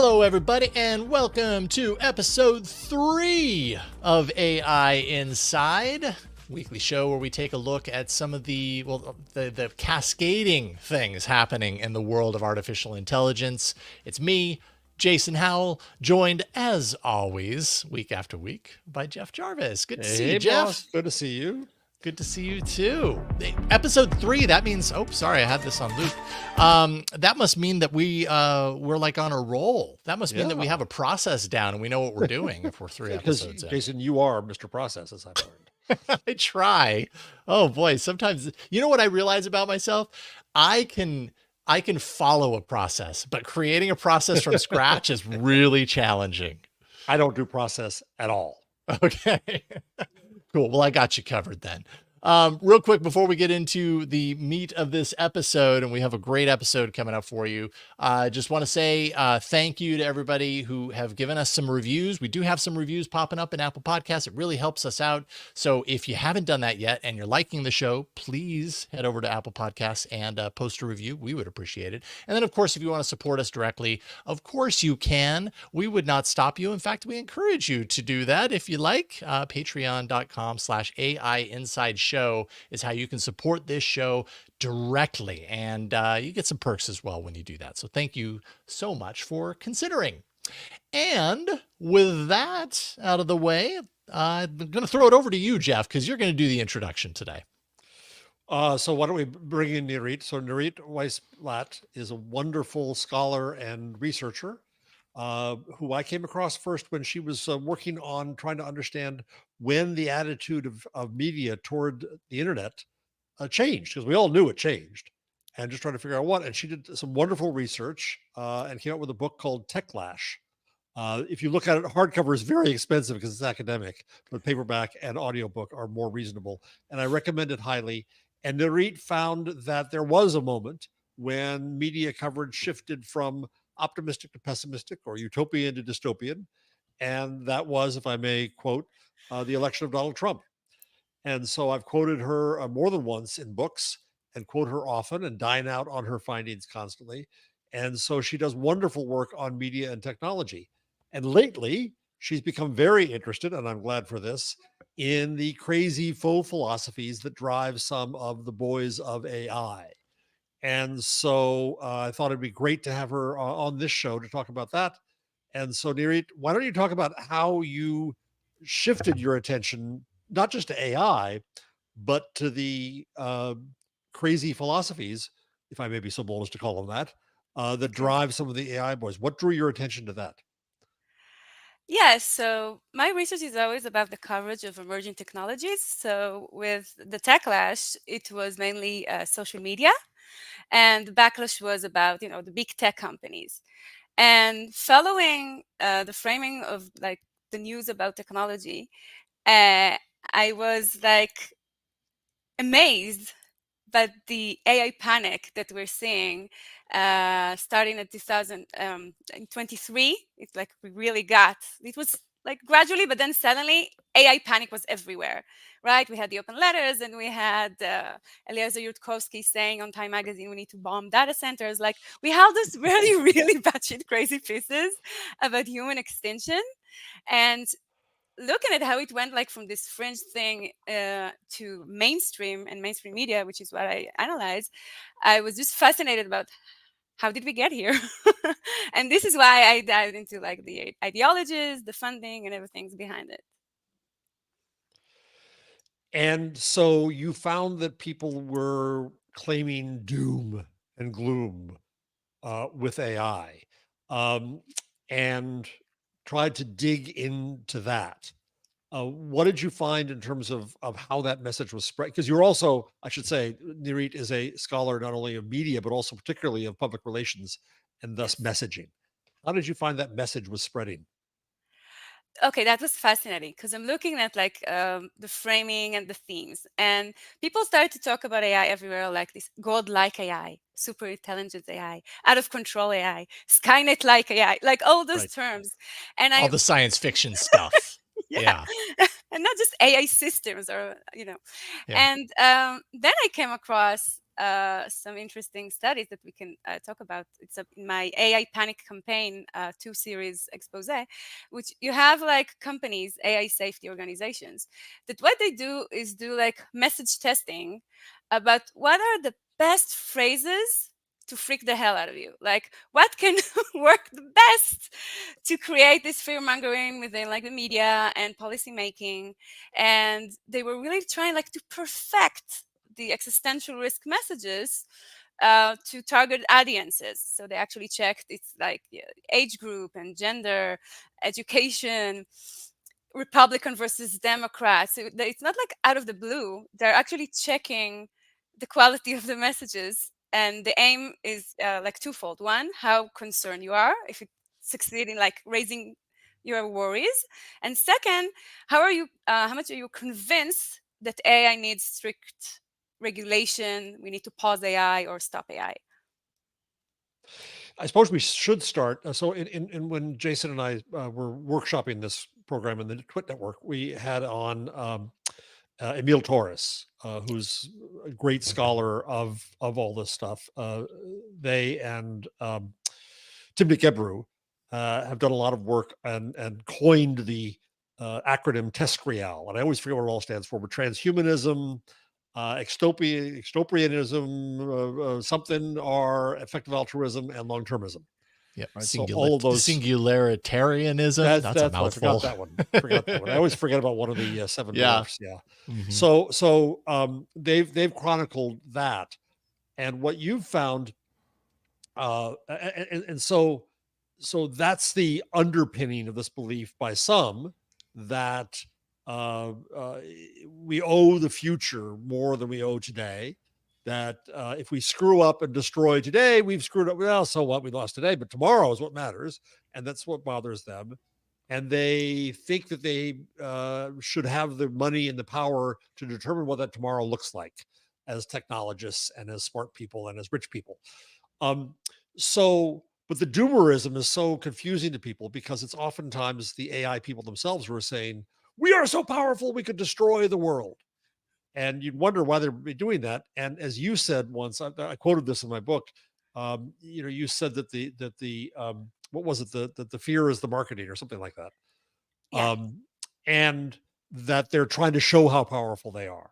Hello, everybody, and welcome to episode 3 of AI Inside, weekly show where we take a look at some of the cascading things happening in the world of artificial intelligence. It's me, Jason Howell, joined as always, week after week, by Jeff Jarvis. Good to see you, Jeff. Boss. Good to see you. Good to see you too. Episode 3, that means, I had this on loop. That must mean that we're like on a roll. That must mean that we have a process down and we know what we're doing if we're 3 episodes in. Jason, you are Mr. Process, as I've learned. I try. Oh boy, sometimes, you know what I realize about myself? I can follow a process, but creating a process from scratch is really challenging. I don't do process at all. Okay. Cool. Well, I got you covered then. Real quick, before we get into the meat of this episode, and we have a great episode coming up for you, just want to say thank you to everybody who have given us some reviews. We do have some reviews popping up in Apple Podcasts. It really helps us out. So if you haven't done that yet and you're liking the show, please head over to Apple Podcasts and post a review. We would appreciate it. And then, of course, if you want to support us directly, of course you can. We would not stop you. In fact, we encourage you to do that if you like. Patreon.com/AI Inside Show is how you can support this show directly, and you get some perks as well when you do that. So thank you so much for considering. And with that out of the way, I'm going to throw it over to you, Jeff, because you're going to do the introduction today. So why don't we bring in Nirit? So Nirit Weiss-Blatt is a wonderful scholar and researcher who I came across first when she was working on trying to understand when the attitude of media toward the internet changed, because we all knew it changed, and just trying to figure out what. And she did some wonderful research and came out with a book called Techlash. If you look at it, hardcover is very expensive because it's academic, but paperback and audiobook are more reasonable. And I recommend it highly. And Nirit found that there was a moment when media coverage shifted from optimistic to pessimistic, or utopian to dystopian. And that was, if I may quote, the election of Donald Trump. And so I've quoted her more than once in books and quote her often and dine out on her findings constantly. And so she does wonderful work on media and technology. And lately, she's become very interested, and I'm glad for this, in the crazy faux philosophies that drive some of the boys of AI. And so I thought it'd be great to have her on this show to talk about that. And so, Nirit, why don't you talk about how you shifted your attention, not just to AI, but to the crazy philosophies, if I may be so bold as to call them that, that drive some of the AI boys. What drew your attention to that? Yes, so my research is always about the coverage of emerging technologies. So with the Techlash, it was mainly social media, and the backlash was about the big tech companies. And following the framing of like the news about technology, I was like amazed by the AI panic that we're seeing starting at 2023. It's like it was like gradually, but then suddenly AI panic was everywhere, right? We had the open letters, and we had Eliezer Yudkowsky saying on Time Magazine, we need to bomb data centers. Like, we have this really batshit crazy pieces about human extinction. And looking at how it went like from this fringe thing to mainstream and mainstream media, which is what I analyze, I was just fascinated about how did we get here? And this is why I dived into like the ideologies, the funding, and everything's behind it. And so you found that people were claiming doom and gloom with AI, and tried to dig into that. What did you find in terms of how that message was spread? Because you're also, I should say, Nirit is a scholar not only of media, but also particularly of public relations and thus messaging. How did you find that message was spreading? Okay, that was fascinating because I'm looking at like the framing and the themes, and people started to talk about AI everywhere, like this godlike AI, super intelligent AI, out of control AI, Skynet-like AI, like all those terms. And all the science fiction stuff. Yeah. And not just AI systems or. And then I came across some interesting studies that we can talk about. It's in my AI Panic Campaign 2 series expose, which you have like companies, AI safety organizations, that what they do is do like message testing about what are the best phrases to freak the hell out of you. Like what can work the best to create this fear mongering within like the media and policy making. And they were really trying like to perfect the existential risk messages to target audiences. So they actually checked it's like age group and gender, education, Republican versus Democrat. So it's not like out of the blue. They're actually checking the quality of the messages. And the aim is like twofold. One, how concerned you are if you succeed in like raising your worries. And second, how much are you convinced that AI needs strict regulation? We need to pause AI or stop AI. I suppose we should start. So, in when Jason and I were workshopping this program in the Twit Network, we had on Emil Torres, who's a great scholar of all this stuff. They and Timnit Gebru have done a lot of work and coined the acronym TESCREAL, and I always forget what it all stands for, but transhumanism, extopianism, something, or effective altruism and long termism. Yeah, right. So all of those singularitarianism. That's a I mouthful. forgot that one. Forgot that one. I always forget about one of the seven Yeah. dwarfs. Yeah. Mhm. So they've chronicled that, and what you've found, and so that's the underpinning of this belief by some that we owe the future more than we owe today. That if we screw up and destroy today, we've screwed up. Well, so what? We lost today, but tomorrow is what matters, and that's what bothers them. And they think that they should have the money and the power to determine what that tomorrow looks like, as technologists and as smart people and as rich people. But the doomerism is so confusing to people because it's oftentimes the AI people themselves who are saying, we are so powerful, we could destroy the world. And you'd wonder why they're doing that. And as you said once, I quoted this in my book. You said that what was it? That the fear is the marketing or something like that. Yeah. And that they're trying to show how powerful they are.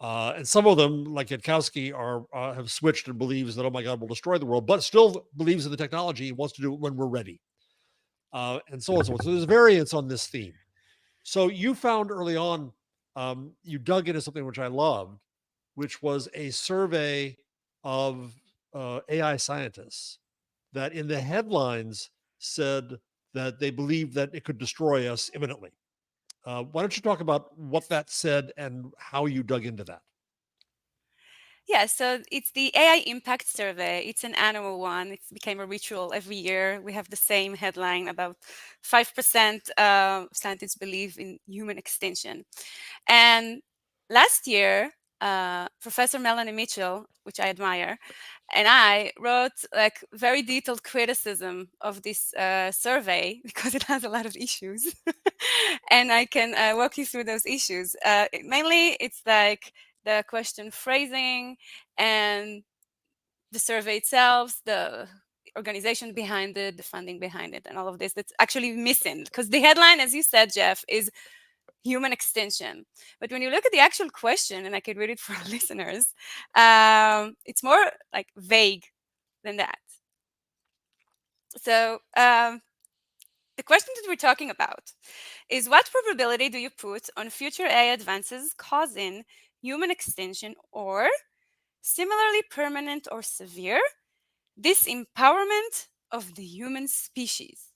And some of them, like Yatkowski, have switched and believes that, oh my God, we'll destroy the world, but still believes in the technology and wants to do it when we're ready. And so on and so on. So there's variance on this theme. So you found early on, you dug into something which I loved, which was a survey of AI scientists that in the headlines said that they believed that it could destroy us imminently. Why don't you talk about what that said and how you dug into that? Yeah, so it's the AI Impact Survey. It's an annual one. It became a ritual every year. We have the same headline about 5% scientists believe in human extinction. And last year, Professor Melanie Mitchell, which I admire, and I wrote like very detailed criticism of this survey because it has a lot of issues. And I can walk you through those issues. Mainly, it's like the question phrasing and the survey itself, the organization behind it, the funding behind it, and all of this that's actually missing. Because the headline, as you said, Jeff, is human extinction. But when you look at the actual question, and I could read it for our listeners, it's more like vague than that. So the question that we're talking about is what probability do you put on future AI advances causing human extinction or similarly permanent or severe disempowerment of the human species?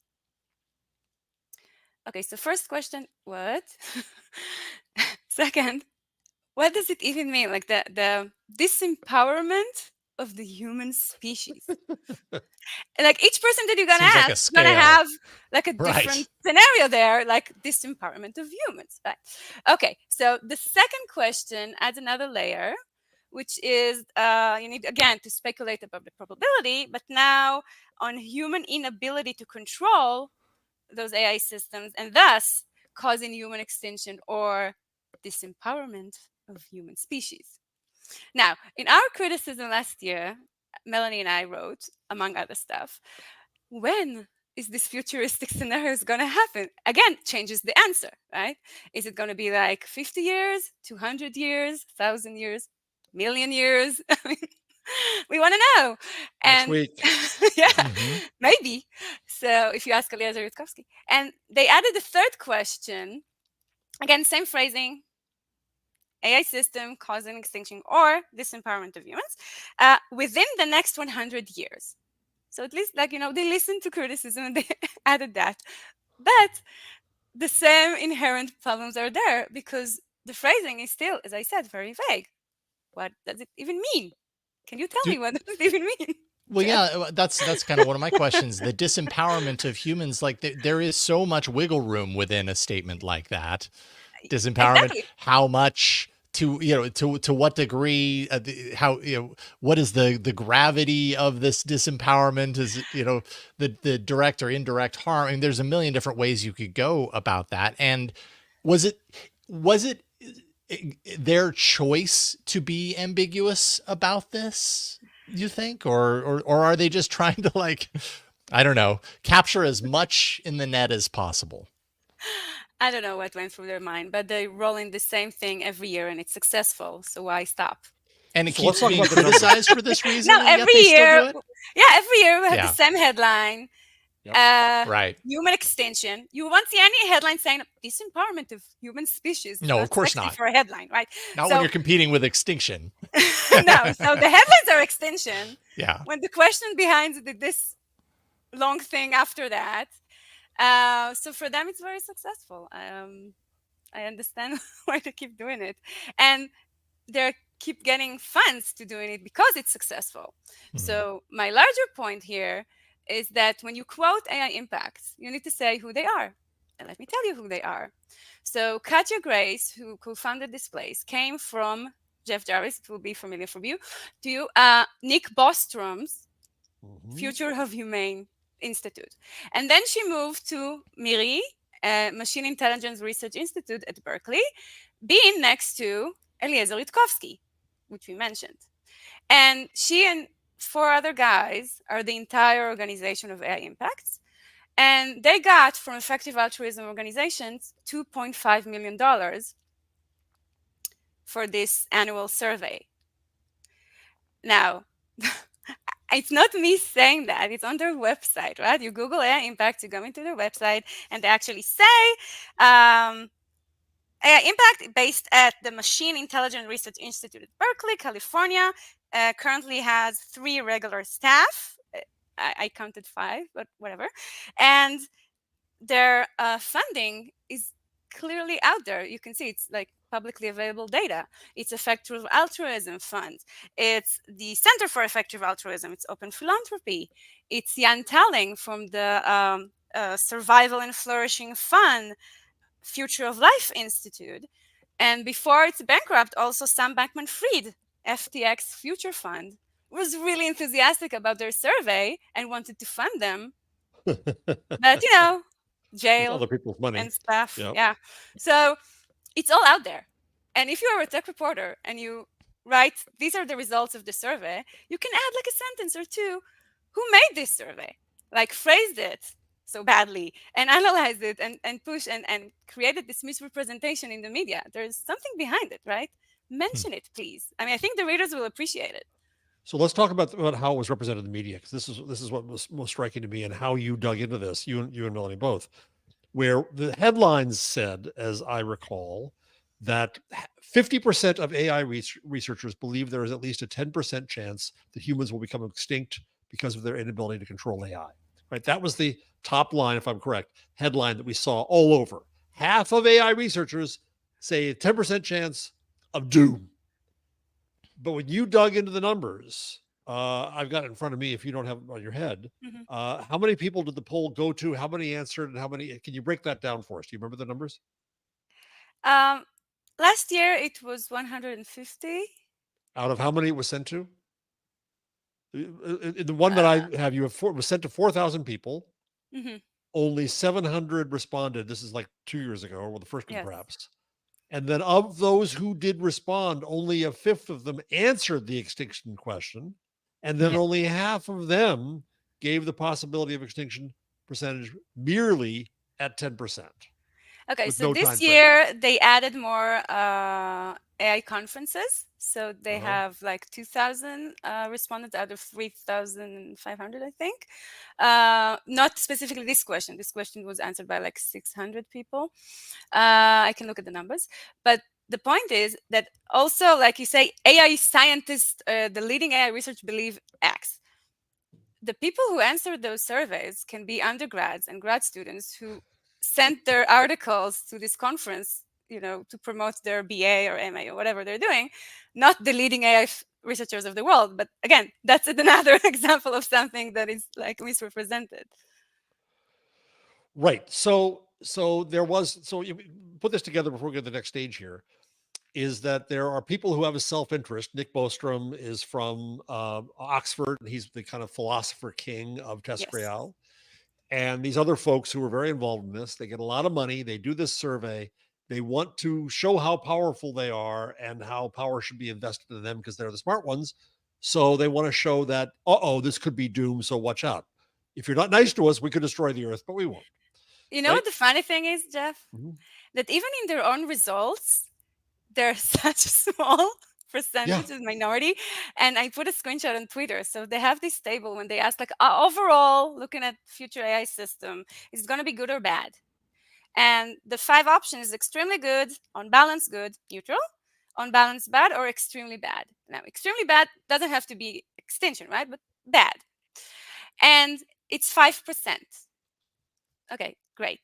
Okay, so first question, what? Second, what does it even mean? Like the disempowerment of the human species. And like each person that you're gonna Seems like a ask, is gonna scale. have like a Right. different scenario there, like disempowerment of humans. Right. Okay, so the second question adds another layer, which is you need again to speculate about the probability, but now on human inability to control those AI systems and thus causing human extinction or disempowerment of human species. Now, in our criticism last year, Melanie and I wrote, among other stuff, when is this futuristic scenario is going to happen? Again, changes the answer, right? Is it going to be like 50 years, 200 years, 1,000 years, million years? I mean, we want to know. Next And week. yeah, Mm-hmm. maybe. So if you ask Eliezer Yudkowsky. And they added a third question. Again, same phrasing. AI system causing extinction or disempowerment of humans within the next 100 years. So at least, like, they listened to criticism and they added that. But the same inherent problems are there because the phrasing is still, as I said, very vague. What does it even mean? Can you tell me what does it even mean? Well, Jeff? yeah, that's kind of one of my questions. The disempowerment of humans, like there is so much wiggle room within a statement like that. Disempowerment, Exactly. how much to what degree, how what is the gravity of this disempowerment? Is it, the direct or indirect harm? I mean, there's a million different ways you could go about that. And was it their choice to be ambiguous about this, you think, or are they just trying to, like, I don't know, capture as much in the net as possible? I don't know what went through their mind, but they roll in the same thing every year and it's successful. So why stop? And it So let's keeps talk being about the numbers. criticized for this reason, No, and yet every they still do year, it. every year we have Yeah. the same headline. Yep. Right. Human extinction. You won't see any headline saying disempowerment of human species. No, of That's course sexy not. for a headline, right? Not So when you're competing with extinction. no, so the headlines are extinction. Yeah. When the question behind this long thing after that, so for them it's very successful. I understand why they keep doing it, and they keep getting funds to doing it because it's successful. So my larger point here is that when you quote AI impacts, you need to say who they are. And let me tell you who they are. So Katja Grace, who co-founded this place, came from Jeff Jarvis. It will be familiar for you. To you, Nick Bostrom's Future of Humane Institute. And then she moved to MIRI, Machine Intelligence Research Institute at Berkeley, being next to Eliezer Yudkowsky, which we mentioned. And she and 4 other guys are the entire organization of AI Impacts. And they got from Effective Altruism organizations $2.5 million for this annual survey. Now, it's not me saying that. It's on their website, right? You Google AI Impact, you go into their website, and they actually say AI Impact based at the Machine Intelligence Research Institute at Berkeley, California, currently has 3 regular staff. I counted 5, but whatever. And their funding is clearly out there. You can see it's like publicly available data. It's Effective Altruism Fund. It's the Center for Effective Altruism. It's Open Philanthropy. It's Jan Talling from the Survival and Flourishing Fund, Future of Life Institute. And before it's bankrupt, also Sam Bankman-Fried, FTX Future Fund, was really enthusiastic about their survey and wanted to fund them. But, jail Other people's money and stuff. Yep. Yeah. So it's all out there. And if you are a tech reporter and you write, these are the results of the survey, you can add like a sentence or two. Who made this survey? Like phrased it so badly and analyzed it and pushed and created this misrepresentation in the media. There's something behind it, right? Mention it, please. I mean, I think the readers will appreciate it. So let's talk about how it was represented in the media, because this is what was most striking to me, and how you dug into this, you and Melanie both, where the headlines said, as I recall, that 50% of AI researchers believe there is at least a 10% chance that humans will become extinct because of their inability to control AI. Right? That was the top line, if I'm correct, headline that we saw all over. Half of AI researchers say 10% chance of doom. But when you dug into the numbers, I've got it in front of me if you don't have it on your head. How many people did the poll go to? How many answered? And how many? Can you break that down for us? Do you remember the numbers? Last year, it was 150. Out of how many it was sent to? The one that I have, was sent to 4,000 people. Only 700 responded. This is like 2 years ago, or the first one, Yes. perhaps. And then of those who did respond, only a fifth of them answered the extinction question. And then only half of them gave the possibility of extinction percentage merely at 10%. Okay, with so no this time frame. year they added more AI conferences. So they Uh-huh. have like 2,000 respondents out of 3,500, I think. Not specifically this question. This question was answered by like 600 people. I can look at the numbers. But the point is that also, like you say, AI scientists, the leading AI research believe X. The people who answered those surveys can be undergrads and grad students who sent their articles to this conference, to promote their BA or MA or whatever they're doing, not the leading AI researchers of the world. But again, that's another example of something that is like misrepresented. Right. So you put this together before we go to the next stage here, is that there are people who have a self-interest. Nick Bostrom is from Oxford, and he's the kind of philosopher king of Yes. TestGreal. And these other folks who are very involved in this, they get a lot of money. They do this survey. They want to show how powerful they are and how power should be invested in them because they're the smart ones. So they want to show that, this could be doom. So watch out. If you're not nice to us, we could destroy the earth, but we won't. You know Right? what the funny thing is, Jeff? Mhm. That even in their own results, they're such a small percentage of minority. And I put a screenshot on Twitter. So they have this table when they ask, like, overall, looking at future AI system, is it going to be good or bad? And the 5 options is extremely good, on balance good, neutral, on balance bad, or extremely bad. Now, extremely bad doesn't have to be extinction, right? But bad. And it's 5%. Okay, great.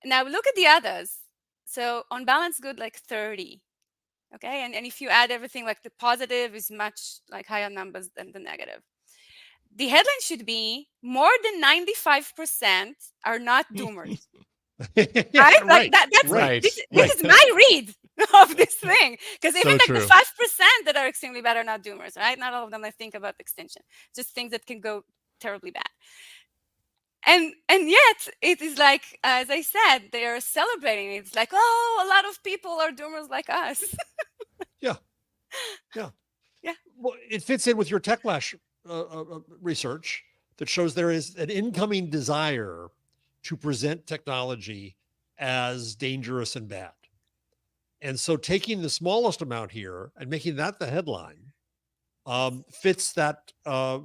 Now look at the others. So on balance good, like 30. Okay, and if you add everything, like the positive is much like higher numbers than the negative. The headline should be more than 95% are not doomers. Right? Like Right. that's Right. this is my read of this thing. Because even So like the true. 5% that are extremely bad are not doomers, right? Not all of them I think about extinction. Just things that can go terribly bad. And yet it is like, as I said, they are celebrating. It's like, oh, a lot of people are doomers like us. Yeah. Yeah. Yeah. Well, it fits in with your Techlash research that shows there is an incoming desire to present technology as dangerous and bad. And so taking the smallest amount here and making that the headline fits that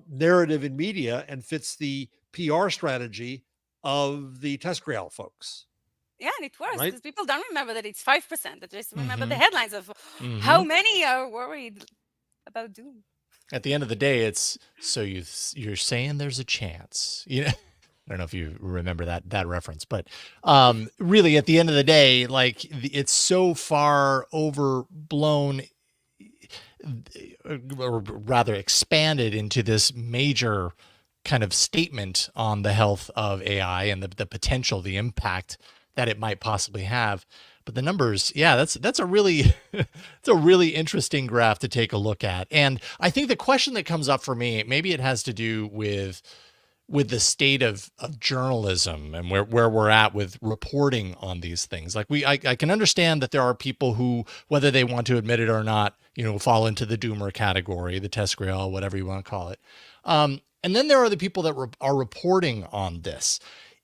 narrative in media and fits the PR strategy of the TestGreal folks. Yeah, and it works Right? because people don't remember that it's 5%. They just remember the Mhm. headlines of how many are worried about doom. At the end of the day, it's so you're saying there's a chance. I don't know if you remember that reference, but really at the end of the day, like it's so far overblown, or rather expanded into this major kind of statement on the health of AI and the potential, the impact that it might possibly have. But the numbers, yeah, that's a really it's a really interesting graph to take a look at. And I think the question that comes up for me, maybe it has to do with the state of journalism and where we're at with reporting on these things. Like I can understand that there are people who, whether they want to admit it or not, fall into the doomer category, the TestGreal, whatever you want to call it. And then there are the people that are reporting on this.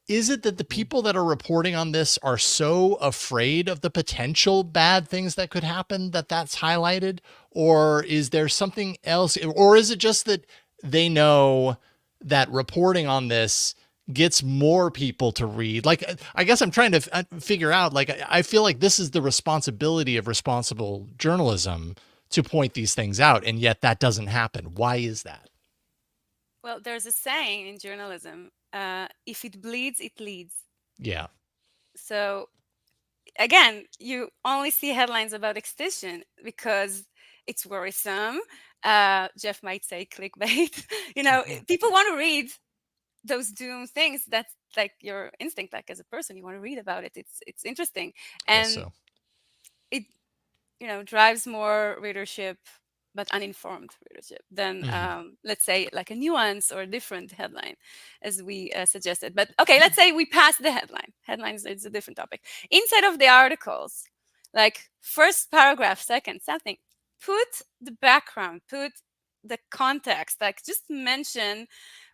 Is it that the people that are reporting on this are so afraid of the potential bad things that could happen that that's highlighted? Or is there something else? Or is it just that they know that reporting on this gets more people to read? Like, I guess I'm trying to figure out, like, I feel like this is the responsibility of responsible journalism to point these things out. And yet that doesn't happen. Why is that? Well, there's a saying in journalism, if it bleeds, it leads. Yeah. So again, you only see headlines about extinction because it's worrisome. Jeff might say clickbait. People want to read those doom things. That's like your instinct, like as a person, you want to read about it. It's interesting, Guess and so. it drives more readership, but uninformed readership than let's say like a nuance or a different headline, as we suggested. But okay, let's say we pass the headlines. It's a different topic. Inside of the articles, like first paragraph, second, something. Put the background, put the context, like just mention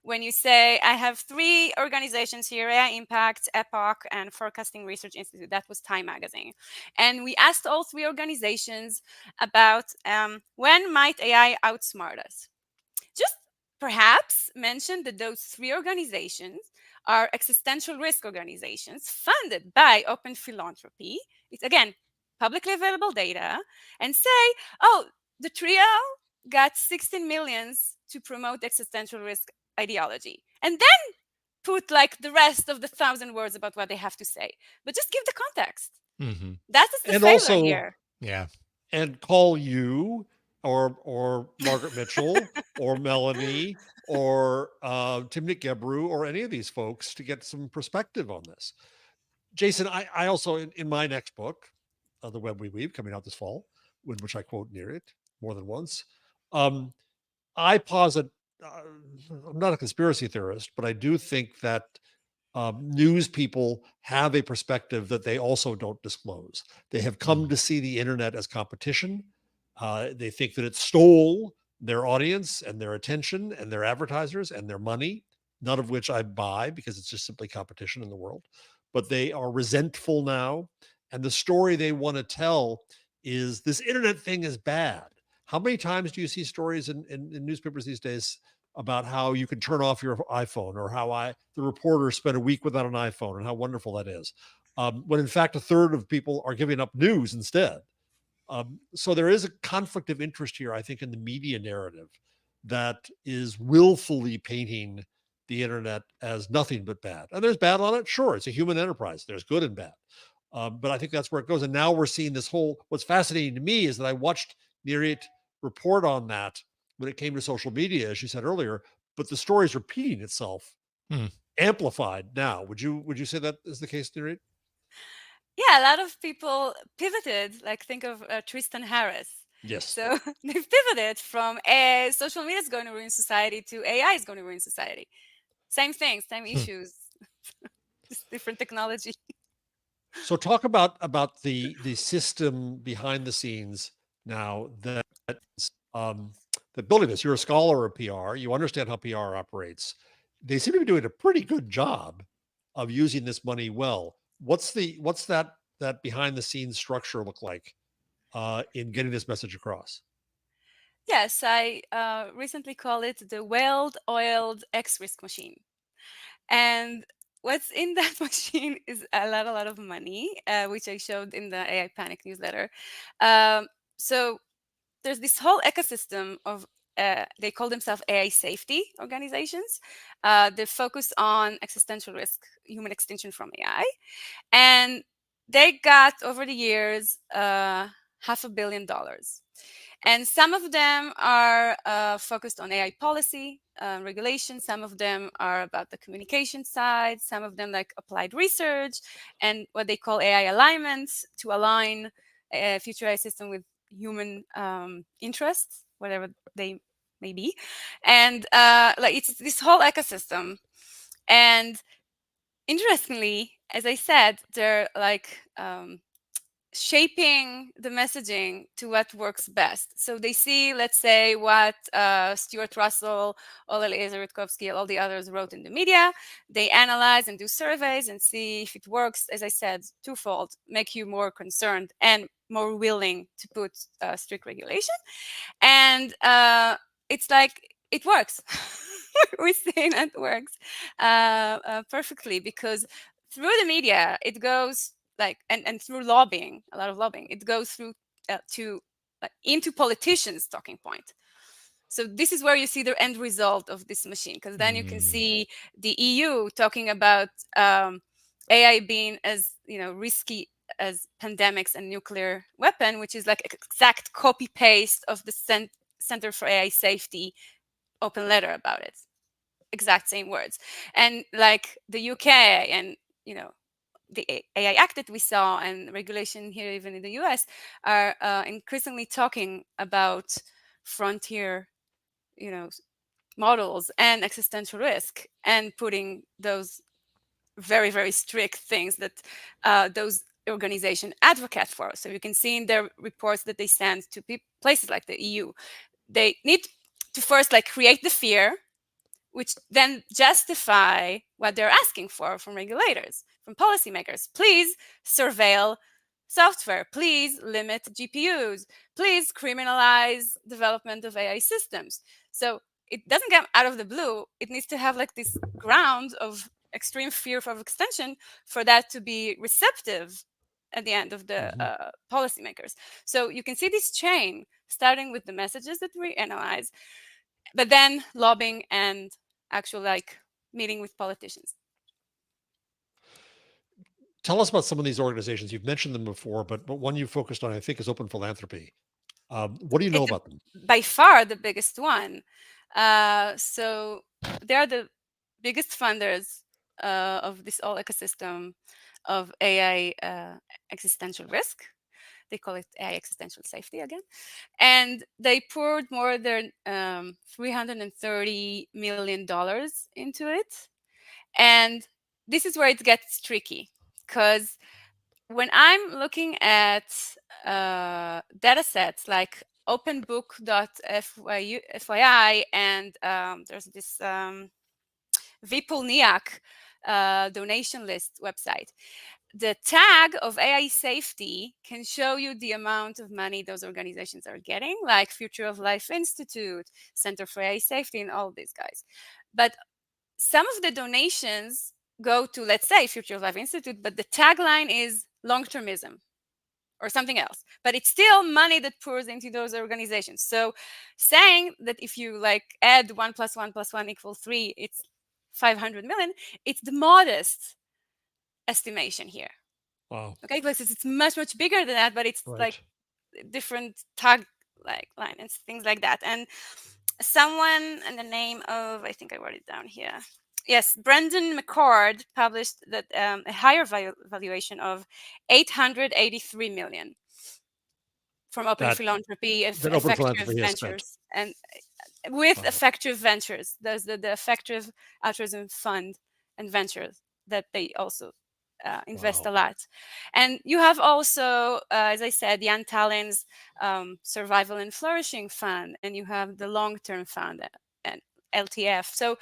when you say, I have 3 organizations here, AI Impact, Epoch, and Forecasting Research Institute. That was Time Magazine. And we asked all 3 organizations about when might AI outsmart us. Just perhaps mention that those 3 organizations are existential risk organizations funded by Open Philanthropy. It's again publicly available data, and say, oh, the trio got 16 millions to promote existential risk ideology. And then put like the rest of the 1,000 words about what they have to say. But just give the context. Mm-hmm. That is the And failure also, here. Yeah. and call you or Margaret Mitchell or Melanie or Timnit Gebru or any of these folks to get some perspective on this. Jason, I also, in my next book, The Web We Weave, coming out this fall, in which I quote Nirit more than once, I posit, I'm not a conspiracy theorist, but I do think that news people have a perspective that they also don't disclose. They have come to see the internet as competition. They think that it stole their audience and their attention and their advertisers and their money, none of which I buy because it's just simply competition in the world. But they are resentful now. And the story they want to tell is this internet thing is bad. How many times do you see stories in newspapers these days about how you can turn off your iPhone, or how the reporter spent a week without an iPhone and how wonderful that is, when in fact a third of people are giving up news instead. So there is a conflict of interest here, I think, in the media narrative that is willfully painting the internet as nothing but bad. And there's bad on it. Sure, it's a human enterprise. There's good and bad. But I think that's where it goes. And now we're seeing this whole, what's fascinating to me is that I watched Nirit report on that when it came to social media, as you said earlier, but the story is repeating itself, amplified now. Would you say that is the case, Nirit? Yeah, a lot of people pivoted, like think of Tristan Harris. Yes. So they've pivoted from social media is going to ruin society to AI is going to ruin society. Same thing, same issues, just different technology. So talk about the system behind the scenes now that building this. You're a scholar of PR. You understand how PR operates. They seem to be doing a pretty good job of using this money well. What's that behind the scenes structure look like in getting this message across? Yes, I recently call it the well-oiled X-risk machine. And what's in that machine is a lot of money, which I showed in the AI Panic newsletter. So there's this whole ecosystem of they call themselves AI safety organizations. They focus on existential risk, human extinction from AI, and they got over the years $500 million. And some of them are focused on AI policy, regulation. Some of them are about the communication side. Some of them like applied research and what they call AI alignments to align a future AI system with human interests, whatever they may be. And like it's this whole ecosystem. And interestingly, as I said, they're like shaping the messaging to what works best. So they see, let's say, what Stuart Russell, Oleg Rutkowski, all the others wrote in the media. They analyze and do surveys and see if it works. As I said, twofold: make you more concerned and more willing to put strict regulation. And it's like it works. We're seeing it works perfectly because through the media it goes like and through lobbying, a lot of lobbying, it goes through to into politicians' talking point. So this is where you see the end result of this machine, because then you can see the EU talking about AI being as risky as pandemics and nuclear weapon, which is like exact copy paste of the Center for AI Safety open letter about it, exact same words. And like the UK and the AI Act that we saw and regulation here, even in the US, are increasingly talking about frontier, models and existential risk, and putting those very, very strict things that those organization advocate for. So you can see in their reports that they send to places like the EU, they need to first like create the fear, which then justify what they're asking for from regulators, from policymakers. Please surveil software. Please limit GPUs. Please criminalize development of AI systems. So it doesn't come out of the blue. It needs to have like this ground of extreme fear of extension for that to be receptive at the end of the policymakers. So you can see this chain starting with the messages that we analyze, but then lobbying and actual like meeting with politicians. Tell us about some of these organizations. You've mentioned them before, but one you focused on, I think, is Open Philanthropy. What do you know It's about them? by far the biggest one. So they are the biggest funders of this whole ecosystem of AI existential risk. They call it AI existential safety again. And they poured more than $330 million into it. And this is where it gets tricky, because when I'm looking at data sets like openbook.fyi, and there's this Vipulniak donation list website, the tag of AI safety can show you the amount of money those organizations are getting, like Future of Life Institute, Center for AI Safety, and all these guys. But some of the donations go to, let's say, Future of Life Institute, but the tagline is long-termism or something else. But it's still money that pours into those organizations. So saying that if you like add 1 + 1 + 1 = 3, it's 500 million, it's the modest estimation here. Wow. Okay, because it's much, much bigger than that, but it's Right. like different tag like line and things like that. And someone in the name of, I think I wrote it down here. Yes, Brendan McCord published that a higher valuation of 883 million from Open That Philanthropy, that Open Effective Philanthropy has spent. Ventures, and with Wow. Effective Ventures, there's the Effective Altruism Fund and Ventures that they also invest Wow. a lot. And you have also, as I said, Jan Tallin's Survival and Flourishing Fund, and you have the Long-Term Fund and LTF. So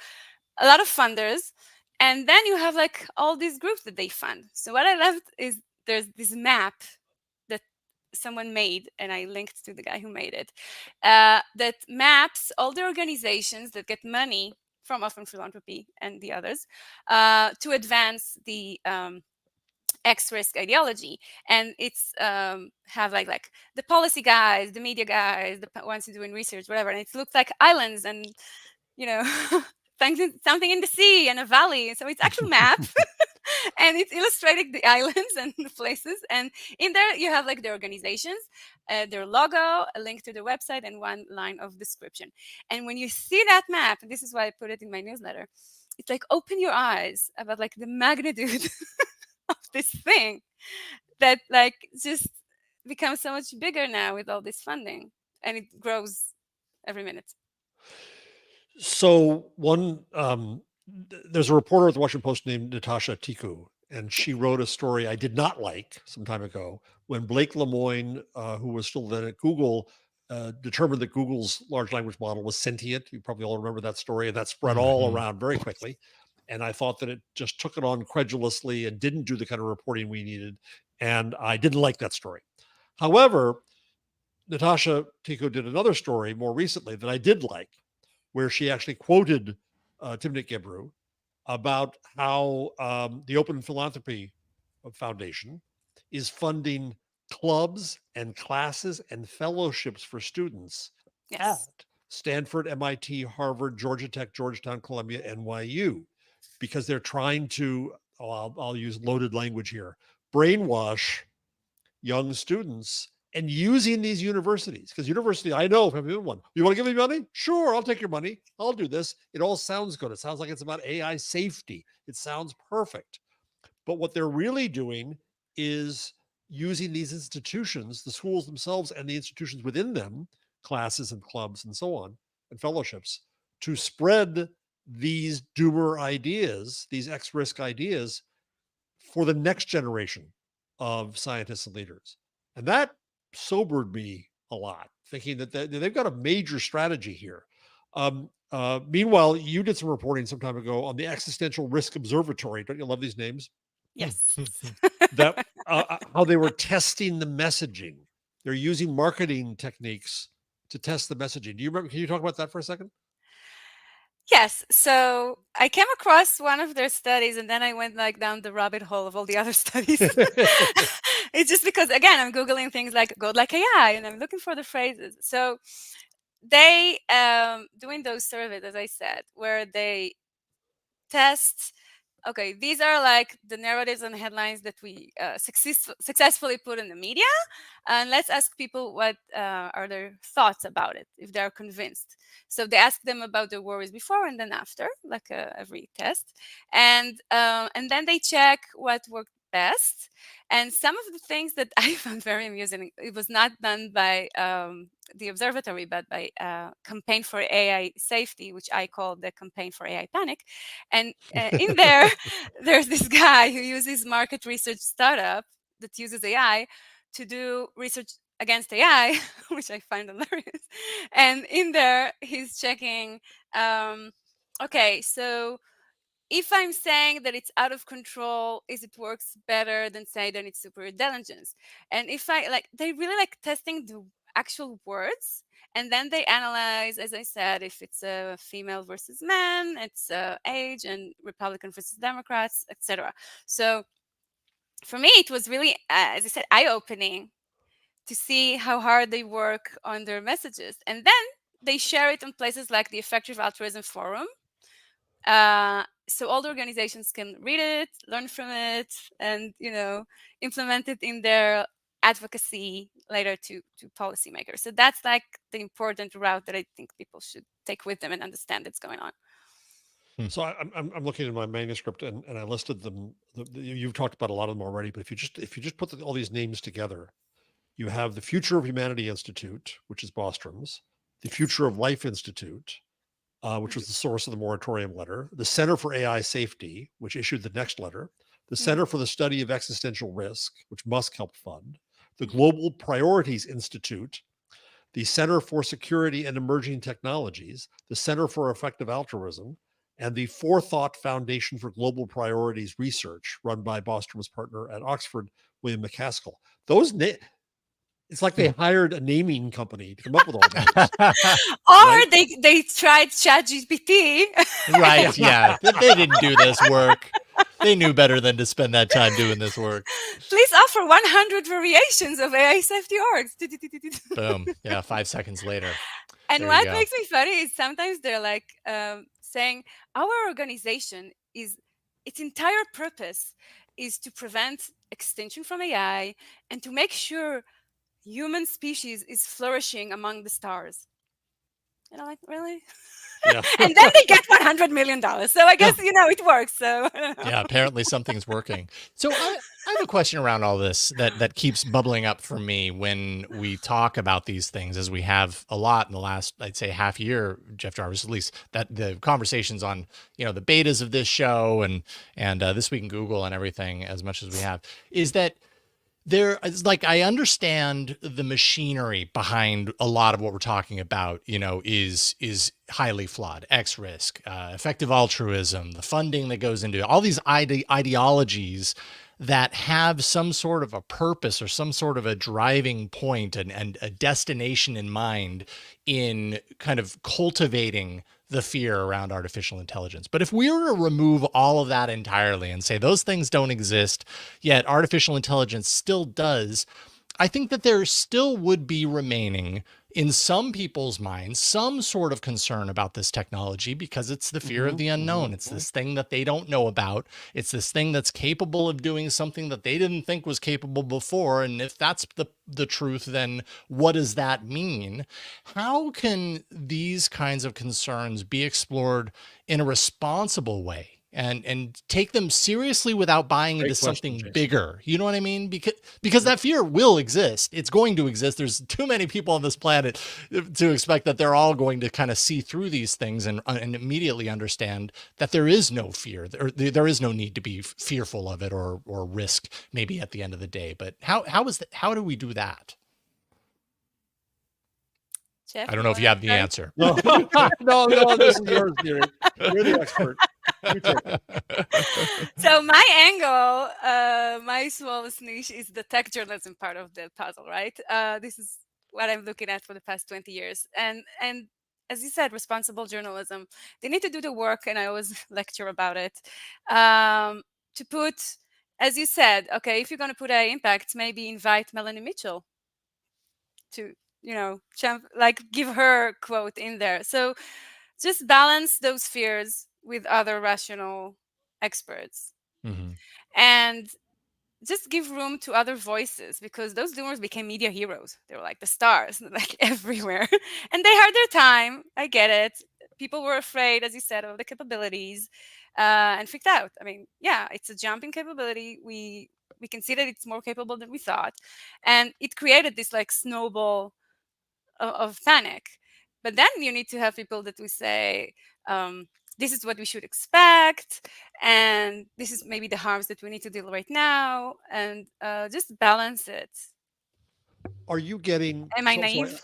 a lot of funders. And then you have like all these groups that they fund. So what I left is there's this map that someone made, and I linked to the guy who made it, that maps all the organizations that get money from Open Philanthropy and the others to advance the X-risk ideology. And it's have like the policy guys, the media guys, the ones who doing research, whatever. And it looks like islands and, you know, something in the sea and a valley. So it's actual map. And it's illustrating the islands and the places. And in there, you have like the organizations, their logo, a link to their website, and one line of description. And when you see that map, and this is why I put it in my newsletter, it's like open your eyes about like the magnitude of this thing that like just becomes so much bigger now with all this funding, and it grows every minute. So there's a reporter at the Washington Post named Natasha Tiku, and she wrote a story I did not like some time ago when Blake Lemoine, who was still then at Google, determined that Google's large language model was sentient. You probably all remember that story, and that spread all around very quickly. And I thought that it just took it on credulously and didn't do the kind of reporting we needed. And I didn't like that story. However, Natasha Tiku did another story more recently that I did like, where she actually quoted Timnit Gebru about how the Open Philanthropy Foundation is funding clubs and classes and fellowships for students Yes. at Stanford, MIT, Harvard, Georgia Tech, Georgetown, Columbia, NYU, because they're trying to, I'll use loaded language here, brainwash young students and using these universities. Because university, I know from one, you want to give me money? Sure, I'll take your money. I'll do this. It all sounds good. It sounds like it's about AI safety. It sounds perfect. But what they're really doing is using these institutions, the schools themselves and the institutions within them, classes and clubs and so on, and fellowships, to spread these doomer ideas, these X-risk ideas for the next generation of scientists and leaders. And that sobered me a lot, thinking that they've got a major strategy here. Meanwhile, you did some reporting some time ago on the Existential Risk Observatory. Don't you love these names? Yes. That how they were testing the messaging. They're using marketing techniques to test the messaging. Do you remember? Can you talk about that for a second? Yes. So I came across one of their studies and then I went like down the rabbit hole of all the other studies. It's just because, again, I'm Googling things like God like AI and I'm looking for the phrases. So they doing those surveys, as I said, where they test, okay, these are like the narratives and headlines that we successfully put in the media, and let's ask people what are their thoughts about it, if they're convinced. So they ask them about their worries before and then after, like every test, and then they check what worked best. And some of the things that I found very amusing, it was not done by the observatory, but by Campaign for AI Safety, which I call the Campaign for AI Panic. And in there, there's this guy who uses market research startup that uses AI to do research against AI, which I find hilarious. And in there, he's checking, okay, so if I'm saying that it's out of control, is it works better than say that it's super intelligence? And if I like, they really like testing the actual words, and then they analyze, as I said, if it's a female versus man, it's age, and Republican versus Democrats, etc. So for me, it was really, as I said, eye-opening to see how hard they work on their messages, and then they share it on places like the Effective Altruism Forum, so all the organizations can read it, learn from it, and implement it in their advocacy later to policymakers. So that's like the important route that I think people should take with them and understand that's going on. So I'm looking at my manuscript and I listed them. You've talked about a lot of them already, but if you just put all these names together, you have the Future of Humanity Institute, which is Bostrom's, the Future of Life Institute, which was the source of the moratorium letter, the Center for AI Safety, which issued the next letter, the Center for the Study of Existential Risk, which Musk helped fund, the Global Priorities Institute, the Center for Security and Emerging Technologies, the Center for Effective Altruism, and the Forethought Foundation for Global Priorities Research, run by Bostrom's partner at Oxford, William McCaskill. It's like they hired a naming company to come up with all that. Or right? they tried ChatGPT. Right. Yeah. They didn't do this work. They knew better than to spend that time doing this work. Please offer 100 variations of AI safety orgs. Boom. Yeah. 5 seconds later. And There you what go. makes me funny is sometimes they're like saying our organization its entire purpose is to prevent extinction from AI and to make sure human species is flourishing among the stars. And I'm like, really? Yeah. And then they get $100 million. So I guess, it works. So I don't know. Yeah, apparently something's working. So I have a question around all this that keeps bubbling up for me when we talk about these things, as we have a lot in the last, I'd say, half year, Jeff Jarvis, at least, that the conversations on, the betas of this show and This Week in Google and everything, as much as we have, is that it's like, I understand the machinery behind a lot of what we're talking about, is highly flawed. X risk, effective altruism, the funding that goes into it, all these ideologies that have some sort of a purpose or some sort of a driving point and a destination in mind in kind of cultivating the fear around artificial intelligence. But if we were to remove all of that entirely and say those things don't exist, yet artificial intelligence still does, I think that there still would be remaining in some people's minds some sort of concern about this technology, because it's the fear of the unknown. It's this thing that they don't know about. It's this thing that's capable of doing something that they didn't think was capable before. And if that's the truth, then what does that mean? How can these kinds of concerns be explored in a responsible way and take them seriously without buying Great into question, something Jason. bigger. You know what I mean? Because that fear will exist. It's going to exist. There's too many people on this planet to expect that they're all going to kind of see through these things and immediately understand that there is no fear, or there is no need to be fearful of it or risk maybe at the end of the day. But how do we do that? Jeff, I don't know if you have the answer. No, no, this is yours, Nirit. You're the expert. You take it. So my angle, my smallest niche is the tech journalism part of the puzzle, right? This is what I'm looking at for the past 20 years. And as you said, responsible journalism. They need to do the work, and I always lecture about it. To put, as you said, okay, if you're going to put AI impact, maybe invite Melanie Mitchell to, like give her quote in there. So just balance those fears with other rational experts. Mm-hmm. And just give room to other voices, because those doomers became media heroes. They were like the stars, like everywhere. And they had their time. I get it. People were afraid, as you said, of the capabilities, and freaked out. I mean, yeah, it's a jump in capability. We can see that it's more capable than we thought. And it created this like snowball of panic. But then you need to have people that we say, this is what we should expect, and this is maybe the harms that we need to deal right now, and just balance it. Are you getting? Am I naive?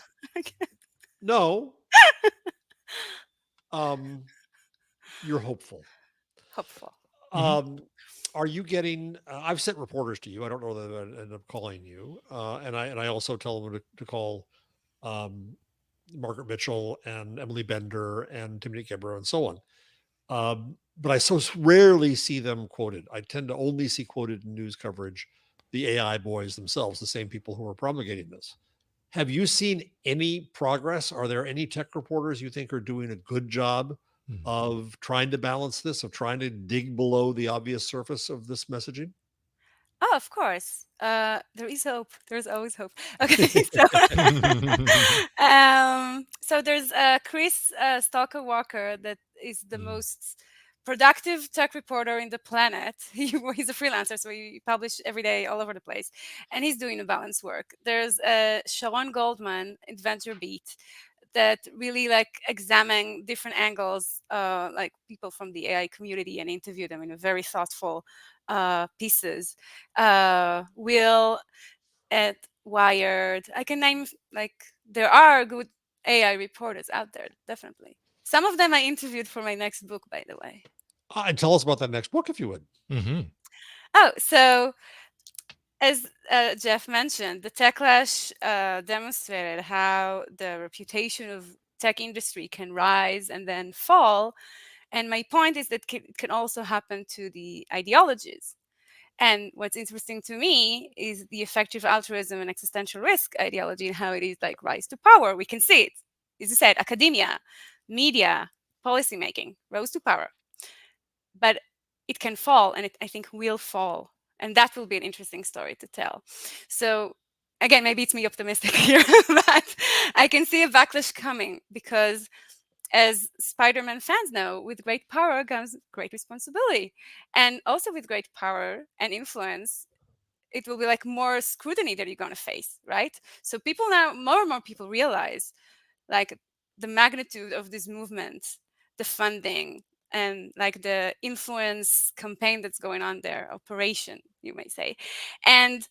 No. You're hopeful. Hopeful. Are you getting? I've sent reporters to you. I don't know that I end up calling you, and I also tell them to call Margaret Mitchell and Emily Bender and Timothy Gebro and so on. But I so rarely see them quoted. I tend to only see quoted in news coverage the AI boys themselves, the same people who are promulgating this. Have you seen any progress? Are there any tech reporters you think are doing a good job of trying to balance this, of trying to dig below the obvious surface of this messaging? Oh, of course. There is hope. There's always hope. Okay, so there's Chris Stalker Walker, that is the most productive tech reporter in the planet. He's a freelancer, so he publishes every day all over the place, and he's doing a balanced work. There's Sharon Goldman in VentureBeat, that really like examine different angles, like people from the AI community, and interview them in a very thoughtful pieces. Will at Wired. I can name, like, there are good AI reporters out there, definitely. Some of them I interviewed for my next book, by the way. And tell us about that next book, if you would. Oh, so as Jeff mentioned, the Techlash demonstrated how the reputation of tech industry can rise and then fall. And my point is that it can also happen to the ideologies. And what's interesting to me is the effective altruism and existential risk ideology, and how it is like rise to power. We can see it. As you said, academia, media, policymaking rose to power. But it can fall, and it, I think, will fall. And that will be an interesting story to tell. So again, maybe it's me optimistic here, but I can see a backlash coming, because as Spider-Man fans know, with great power comes great responsibility. And also with great power and influence, it will be like more scrutiny that you're going to face, right? So people now, more and more people realize like the magnitude of this movement, the funding, and like the influence campaign that's going on there, operation, you may say. And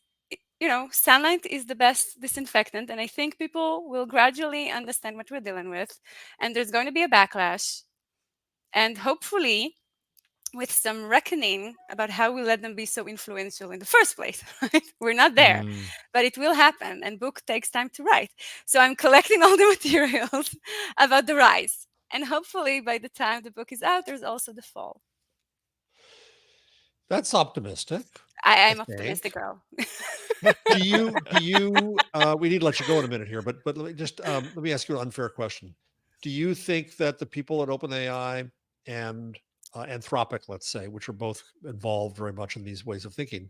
sunlight is the best disinfectant, and I think people will gradually understand what we're dealing with, and there's going to be a backlash, and hopefully with some reckoning about how we let them be so influential in the first place. Right? We're not there, but it will happen, and book takes time to write. So I'm collecting all the materials about the rise, and hopefully by the time the book is out, there's also the fall. That's optimistic. I'm optimistic, girl. do you we need to let you go in a minute here, but let me ask you an unfair question. Do you think that the people at OpenAI and Anthropic, let's say, which are both involved very much in these ways of thinking,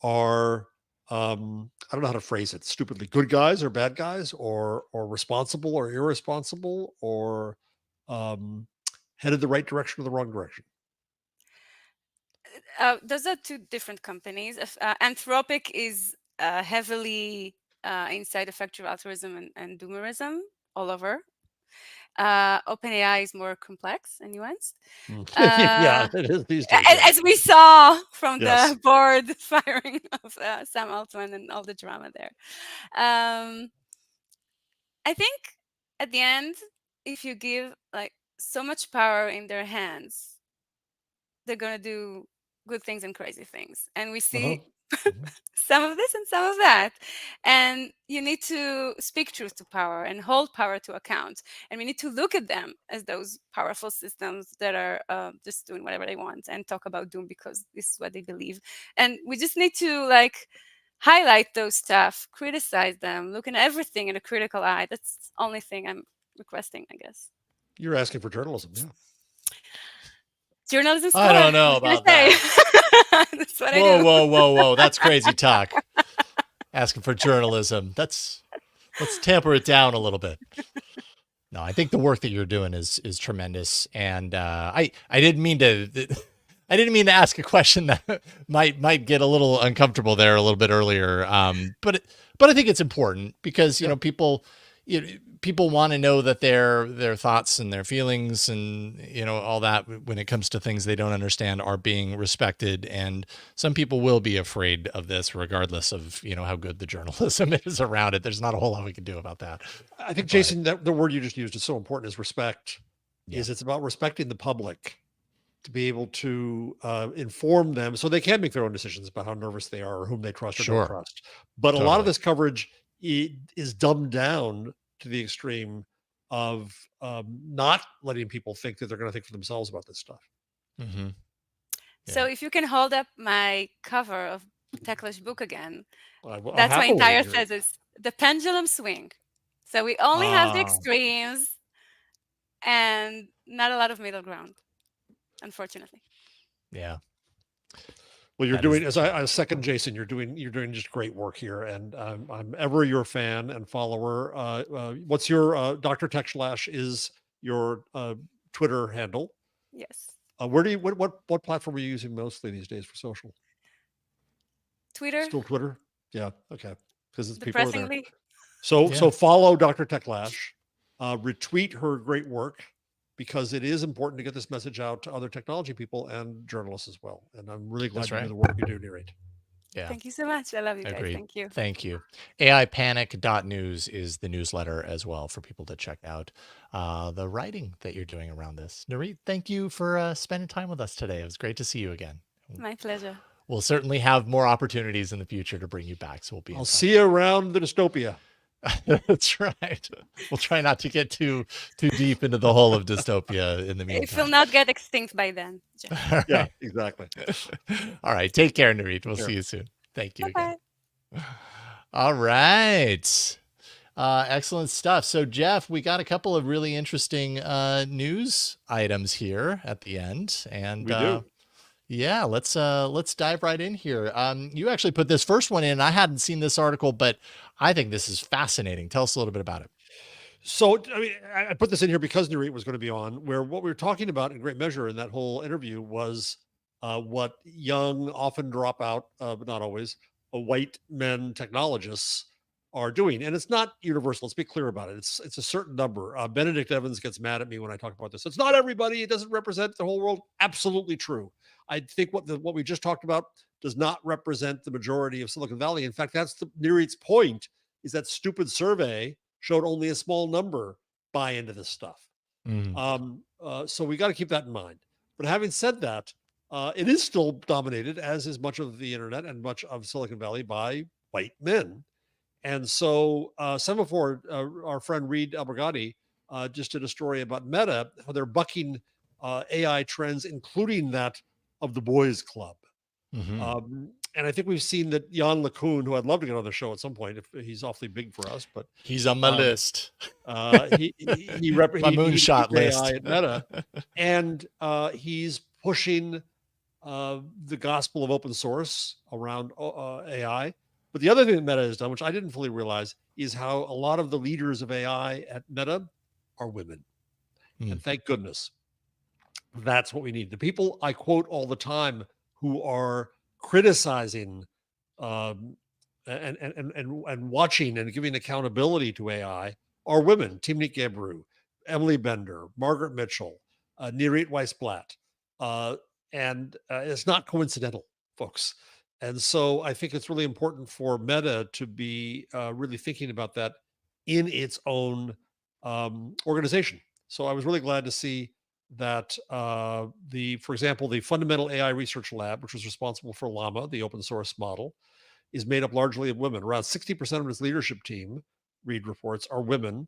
are I don't know how to phrase it, stupidly good guys or bad guys, or responsible or irresponsible, or headed the right direction or the wrong direction? those are two different companies. Anthropic is heavily inside effective altruism and doomerism all over. OpenAI is more complex and nuanced. Yeah, it is these days. Yeah. As we saw from Yes. the board firing of Sam Altman and all the drama there. I think at the end, if you give like so much power in their hands, they're gonna do good things and crazy things. And we Uh-huh. see some of this and some of that. And you need to speak truth to power and hold power to account. And we need to look at them as those powerful systems that are just doing whatever they want and talk about doom because this is what they believe. And we just need to like highlight those stuff, criticize them, look at everything in a critical eye. That's the only thing I'm requesting, I guess. You're asking for journalism. Yeah. Journalism I scholar. don't know what can about I that. say? That's what I Whoa, do. whoa, whoa, whoa. That's crazy talk. Asking for journalism. Let's tamper it down a little bit. No, I think the work that you're doing is tremendous. And I didn't mean to I didn't mean to ask a question that might get a little uncomfortable there a little bit earlier. But I think it's important because you know people want to know that their thoughts and their feelings and all that when it comes to things they don't understand are being respected. And some people will be afraid of this regardless of how good the journalism is around it. There's not a whole lot we can do about that. I think, Jason, the word you just used is so important, is respect. Yeah. It's about respecting the public to be able to inform them so they can make their own decisions about how nervous they are or whom they trust or don't trust. But a lot of this coverage is dumbed down to the extreme of not letting people think that they're going to think for themselves about this stuff. Mm-hmm. So if you can hold up my cover of Techlash book again, I'll that's my happily entire hear it. thesis. The pendulum swing. So we only have the extremes and not a lot of middle ground, unfortunately. Yeah. Well, you're doing, as I second Jason, you're doing just great work here, and I'm ever your fan and follower. What's your Dr. Techlash is your Twitter handle? Yes. Where do you what platform are you using mostly these days for social? Twitter. Still Twitter? Yeah. Okay. Because people are there. Depressingly. So follow Dr. Techlash, retweet her great work, because it is important to get this message out to other technology people and journalists as well. And I'm really glad you do the work you do, Nirit. Yeah. Thank you so much. I love you guys. Agreed. Thank you. Thank you. AIPanic.news is the newsletter as well for people to check out the writing that you're doing around this. Nirit, thank you for spending time with us today. It was great to see you again. My pleasure. We'll certainly have more opportunities in the future to bring you back. So I'll see you around the dystopia. That's right. We'll try not to get too deep into the hole of dystopia in the meantime. It will not get extinct by then. Right. Yeah, exactly. All right. Take care, Nirit. We'll see you soon. Thank you Bye-bye. again. All right. Excellent stuff. So, Jeff, we got a couple of really interesting news items here at the end. And we do. Yeah, let's dive right in here. You actually put this first one in. I hadn't seen this article, but I think this is fascinating. Tell us a little bit about it. So, I mean, I put this in here because Nirit was going to be on, where what we were talking about in great measure in that whole interview was what young, often dropout, but not always, white men technologists are doing. And it's not universal. Let's be clear about it. It's a certain number. Benedict Evans gets mad at me when I talk about this. It's not everybody. It doesn't represent the whole world. Absolutely true. I think what we just talked about does not represent the majority of Silicon Valley. In fact, that's Nirit's point, is that stupid survey showed only a small number buy into this stuff. So we got to keep that in mind. But having said that, it is still dominated, as is much of the internet and much of Silicon Valley, by white men. And so Semaphore, our friend Reed Albergati, just did a story about Meta, how they're bucking AI trends, including that of the boys club. And I think we've seen that Jan LeCun, who I'd love to get on the show at some point, if he's awfully big for us, but he's on my list. My moonshot list AI at Meta, and he's pushing the gospel of open source around AI. But the other thing that Meta has done, which I didn't fully realize, is how a lot of the leaders of AI at Meta are women. And thank goodness. That's what we need. The people I quote all the time who are criticizing um, and watching and giving accountability to AI are women: Timnit Gebru, Emily Bender, Margaret Mitchell, Nirit Weiss-Blatt, and it's not coincidental, folks. And so I think it's really important for Meta to be really thinking about that in its own organization. So I was really glad to see that for example, the Fundamental AI Research Lab, which was responsible for Llama, the open source model, is made up largely of women. Around 60% of its leadership team, Reed reports, are women.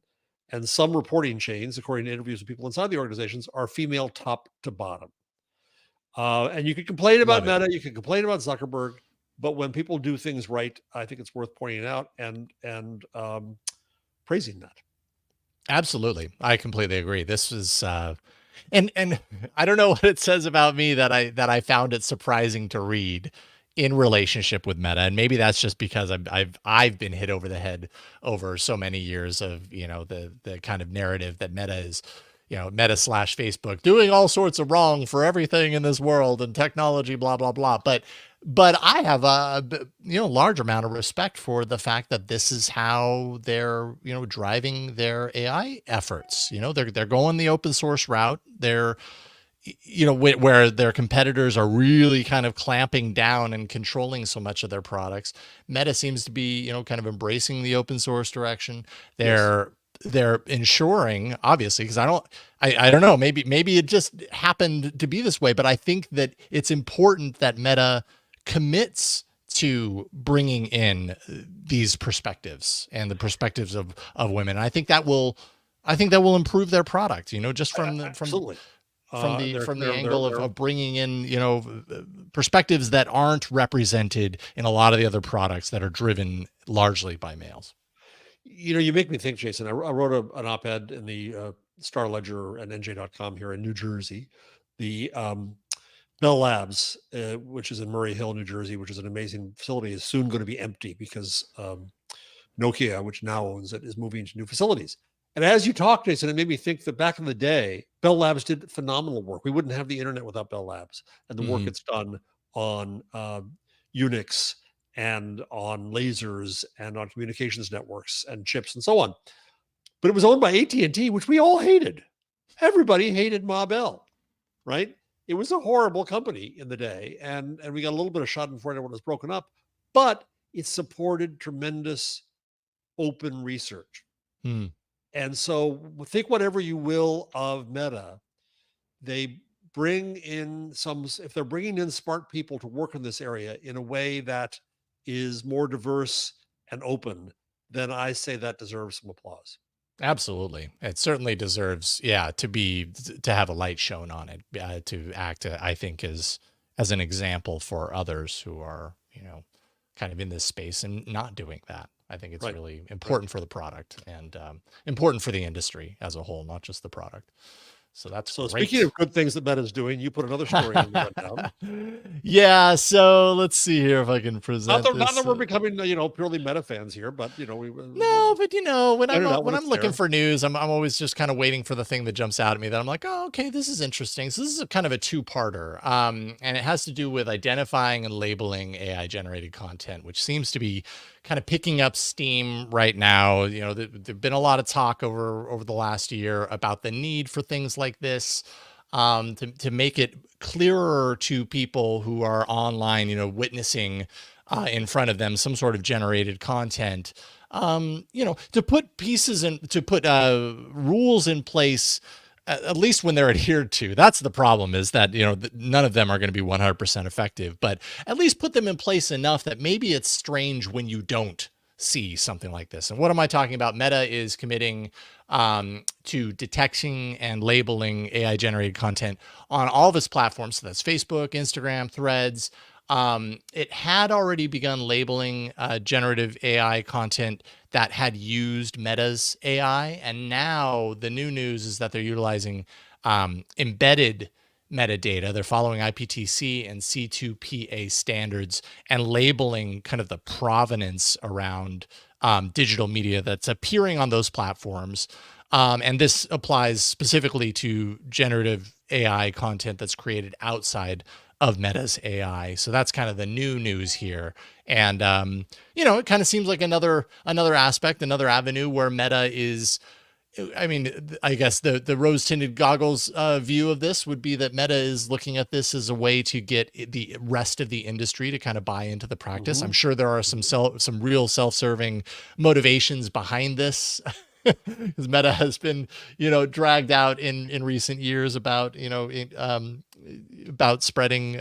And some reporting chains, according to interviews with people inside the organizations, are female top to bottom. And you can complain about Meta, you can complain about Zuckerberg, but when people do things right, I think it's worth pointing out and praising that. Absolutely. I completely agree. This is and I don't know what it says about me that I found it surprising to read in relationship with Meta. And maybe that's just because I've been hit over the head over so many years of, the kind of narrative that Meta is, Meta / Facebook doing all sorts of wrong for everything in this world and technology, blah, blah, blah. But I have a large amount of respect for the fact that this is how they're driving their AI efforts. They're going the open source route. They're where their competitors are really kind of clamping down and controlling so much of their products. Meta seems to be kind of embracing the open source direction. They're ensuring, obviously, because I don't know, maybe it just happened to be this way, but I think that it's important that Meta commits to bringing in these perspectives and the perspectives of women. And I think that will improve their product, just from the angle of bringing in, perspectives that aren't represented in a lot of the other products that are driven largely by males. You make me think, Jason. I wrote an op-ed in the Star Ledger and NJ.com here in New Jersey. The Bell Labs, which is in Murray Hill, New Jersey, which is an amazing facility, is soon going to be empty because Nokia, which now owns it, is moving to new facilities. And as you talk, Jason, it made me think that back in the day, Bell Labs did phenomenal work. We wouldn't have the internet without Bell Labs and the work it's done on Unix and on lasers and on communications networks and chips and so on. But it was owned by AT&T, which we all hated. Everybody hated Ma Bell, right? It was a horrible company in the day, and we got a little bit of schadenfreude when it was broken up, but it supported tremendous open research. And so think whatever you will of Meta, they bring in if they're bringing in smart people to work in this area in a way that is more diverse and open, then I say that deserves some applause. Absolutely. It certainly deserves, to have a light shown on it, to act, I think, as an example for others who are, kind of in this space and not doing that. I think it's really important for the product and important for the industry as a whole, not just the product. So that's great. Speaking of good things that Meta's doing, you put another story in the rundown. Yeah. So let's see here if I can present not that we're becoming, purely Meta fans here, but no, but when I'm looking for news, I'm always just kind of waiting for the thing that jumps out at me that I'm like, oh, okay, this is interesting. So this is kind of a two-parter, and it has to do with identifying and labeling AI generated content, which seems to be kind of picking up steam right now. There've been a lot of talk over the last year about the need for things like this, to make it clearer to people who are online, witnessing in front of them some sort of generated content, to put rules in place, at least when they're adhered to. That's the problem, is that, none of them are going to be 100% effective, but at least put them in place enough that maybe it's strange when you don't see something like this. And what am I talking about? Meta is committing to detecting and labeling AI generated content on all of its platforms. So that's Facebook, Instagram, Threads. It had already begun labeling generative AI content that had used Meta's AI. And now the new news is that they're utilizing embedded metadata. They're following IPTC and C2PA standards and labeling kind of the provenance around digital media that's appearing on those platforms. And this applies specifically to generative AI content that's created outside of Meta's AI. So that's kind of the new news here. And, it kind of seems like another aspect, another avenue where Meta is, I mean, I guess the rose tinted goggles view of this would be that Meta is looking at this as a way to get the rest of the industry to kind of buy into the practice. I'm sure there are some real self-serving motivations behind this. Because Meta has been, dragged out in recent years about, about spreading,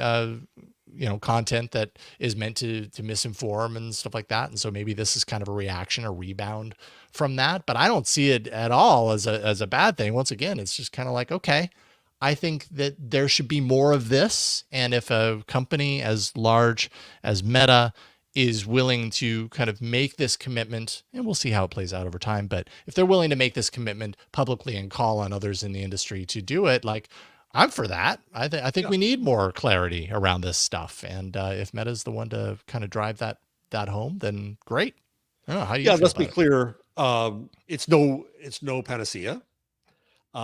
content that is meant to misinform and stuff like that. And so maybe this is kind of a reaction, a rebound from that. But I don't see it at all as a bad thing. Once again, it's just kind of like, okay, I think that there should be more of this. And if a company as large as Meta is willing to kind of make this commitment, and we'll see how it plays out over time, but if they're willing to make this commitment publicly and call on others in the industry to do it, like, I'm for that. I think we need more clarity around this stuff. And if Meta's the one to kind of drive that home, then great. I don't know, how do you feel let's about be it? clear. It's no panacea.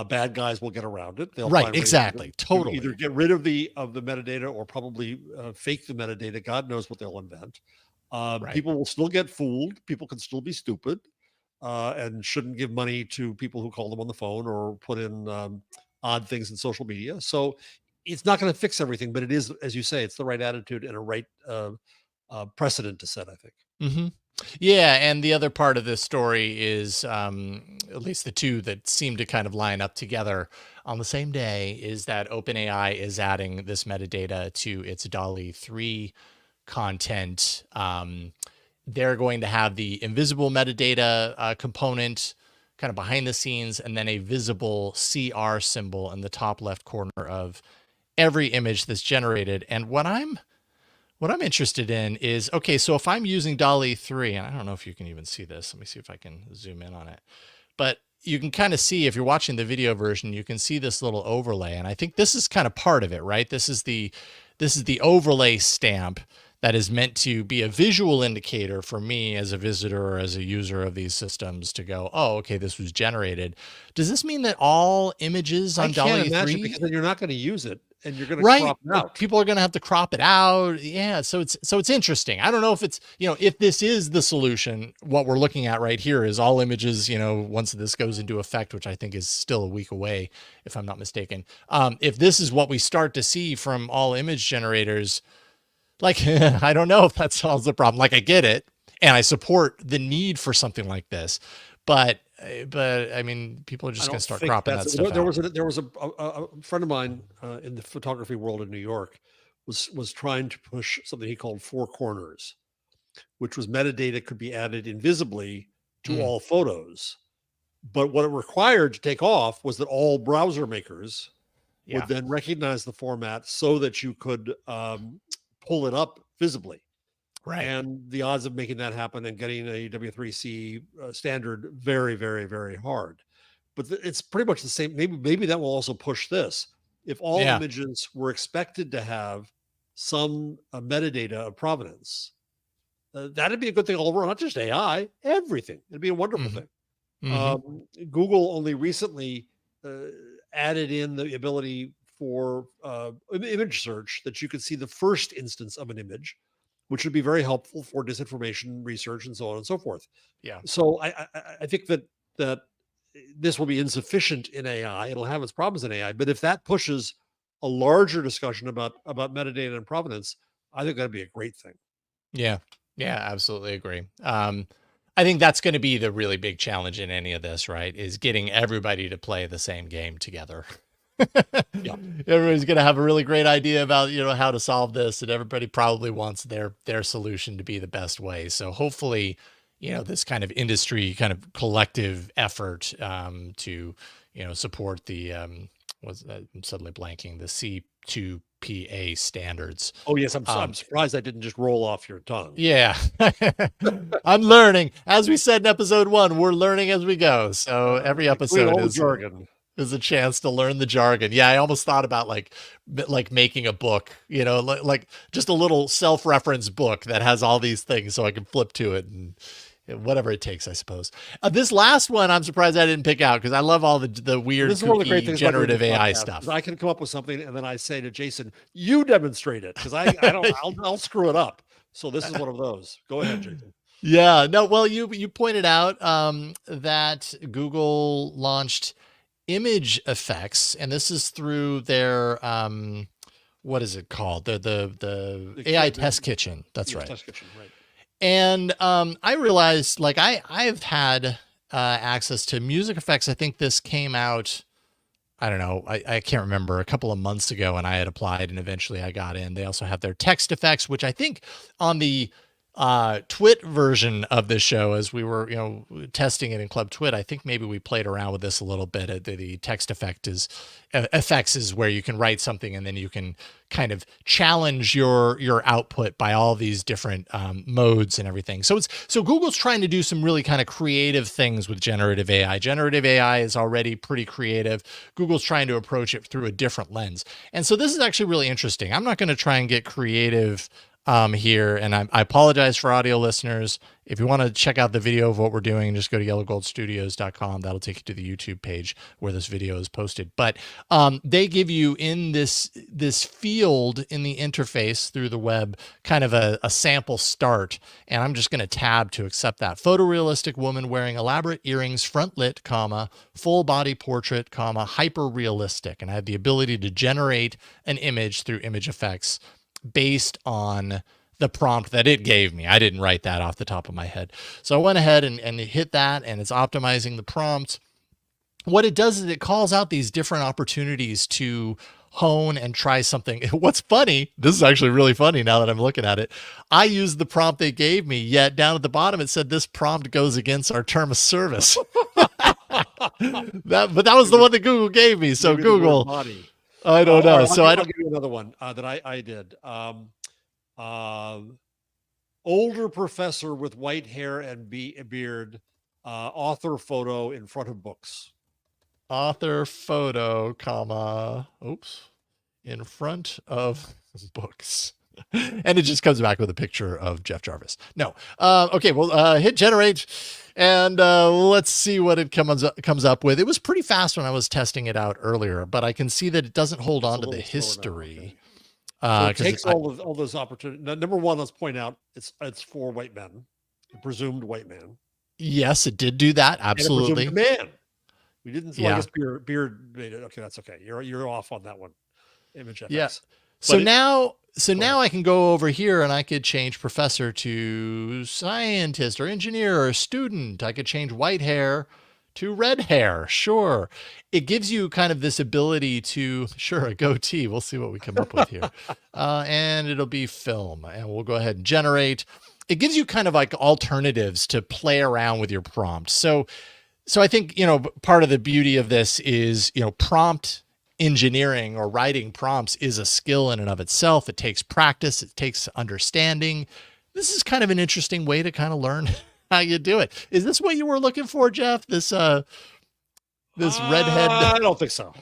Bad guys will get around it. They'll Right, find ways exactly, to totally. either get rid of the metadata or probably fake the metadata. God knows what they'll invent. Right. People will still get fooled. People can still be stupid and shouldn't give money to people who call them on the phone or put in odd things in social media. So it's not going to fix everything, but it is, as you say, it's the right attitude and a right precedent to set, I think. Mm-hmm. Yeah, and the other part of this story is, at least the two that seem to kind of line up together on the same day, is that OpenAI is adding this metadata to its DALL-E 3 content. They're going to have the invisible metadata component kind of behind the scenes, and then a visible CR symbol in the top left corner of every image that's generated. And what I'm interested in is, okay, so if I'm using DALL-E 3, and I don't know if you can even see this. Let me see if I can zoom in on it. But you can kind of see, if you're watching the video version, you can see this little overlay. And I think this is kind of part of it, right? This is the overlay stamp that is meant to be a visual indicator for me as a visitor or as a user of these systems to go, oh, okay, this was generated. Does this mean that all images on DALL-E 3? Because then you're not going to use it and you're going to right, crop it out. People are going to have to crop it out. Yeah, so it's interesting. I don't know if it's, if this is the solution. What we're looking at right here is all images, once this goes into effect, which I think is still a week away, if I'm not mistaken. If this is what we start to see from all image generators, like, I don't know if that solves the problem. Like, I get it, and I support the need for something like this, but I mean, people are just going to start cropping that stuff out. There was a friend of mine in the photography world in New York was trying to push something he called 4 corners, which was metadata could be added invisibly to all photos. But what it required to take off was that all browser makers would then recognize the format so that you could pull it up visibly. Right. And the odds of making that happen and getting a W3C standard very, very, very hard. But it's pretty much the same. Maybe that will also push this. If all images were expected to have some metadata of provenance, that'd be a good thing all over, not just AI, everything. It'd be a wonderful thing. Google only recently added in the ability for image search that you could see the first instance of an image, which would be very helpful for disinformation research and so on and so forth. Yeah. So I think that this will be insufficient in AI. It'll have its problems in AI, but if that pushes a larger discussion about metadata and provenance, I think that'd be a great thing. Yeah. Yeah, absolutely agree. I think that's going to be the really big challenge in any of this, right? Is getting everybody to play the same game together. Yeah. Everybody's going to have a really great idea about, how to solve this, and everybody probably wants their solution to be the best way. So hopefully, this kind of industry kind of collective effort to, support the, I'm suddenly blanking, the C2PA standards. Oh yes. I'm surprised that didn't just roll off your tongue. Yeah. I'm learning. As we said in episode 1, we're learning as we go. So every episode is jargon. Is a chance to learn the jargon. Yeah, I almost thought about like making a book, like just a little self-reference book that has all these things, so I can flip to it and whatever it takes, I suppose. This last one, I'm surprised I didn't pick out because I love all the weird, This is one of the great kooky, things about doing generative this AI podcast, stuff. is I can come up with something and then I say to Jason, "You demonstrate it," because I don't. I'll screw it up. So this is one of those. Go ahead, Jason. Yeah, no, well, you pointed out that Google launched image effects, and this is through their what is it called? The AI test kitchen. That's right. Test kitchen, right. And I realized, like, I've had access to music effects. I think this came out, I don't know, I can't remember, a couple of months ago, and I had applied and eventually I got in. They also have their text effects, which I think on the Twit version of this show, as we were, testing it in Club Twit, I think maybe we played around with this a little bit. The text effects is where you can write something and then you can kind of challenge your output by all these different modes and everything. So Google's trying to do some really kind of creative things with generative AI. Generative AI is already pretty creative. Google's trying to approach it through a different lens. And so this is actually really interesting. I'm not going to try and get creative here. And I apologize for audio listeners. If you want to check out the video of what we're doing, just go to yellowgoldstudios.com. That'll take you to the YouTube page where this video is posted. But they give you in this field in the interface through the web kind of a sample start. And I'm just going to tab to accept that. Photorealistic woman wearing elaborate earrings, front lit, comma, full body portrait, comma, hyper realistic. And I have the ability to generate an image through image effects based on the prompt that it gave me. I didn't write that off the top of my head. So I went ahead and hit that, and it's optimizing the prompt. What it does is it calls out these different opportunities to hone and try something. What's funny, this is actually really funny now that I'm looking at it. I used the prompt they gave me, yet down at the bottom it said this prompt goes against our term of service. But that was the one that Google gave me. So Google, I don't know. So I'll give you another one that I did. Older professor with white hair and beard, author photo in front of books. Author photo, comma, in front of books. And it just comes back with a picture of Jeff Jarvis. No. Okay, well, hit generate, and let's see what it comes up with. It was pretty fast when I was testing it out earlier, but I can see that it doesn't hold on to the history. So it takes all those opportunities. Number one, let's point out it's for white men, presumed white man. Yes, it did do that. Absolutely. And a presumed man. We didn't. Yeah. Well, I guess beard made it. Okay, that's okay. You're off on that one. Image FX. Yeah. So now I can go over here and I could change professor to scientist or engineer or student. I could change white hair to red hair. Sure. It gives you kind of this ability to, a goatee. We'll see what we come up with here. And it'll be film, and we'll go ahead and generate. It gives you kind of like alternatives to play around with your prompt. So I think, part of the beauty of this is, prompt engineering or writing prompts is a skill in and of itself. It takes practice. It takes understanding. This is kind of an interesting way to kind of learn how you do it. Is this what you were looking for, Jeff? This redhead? I don't think so.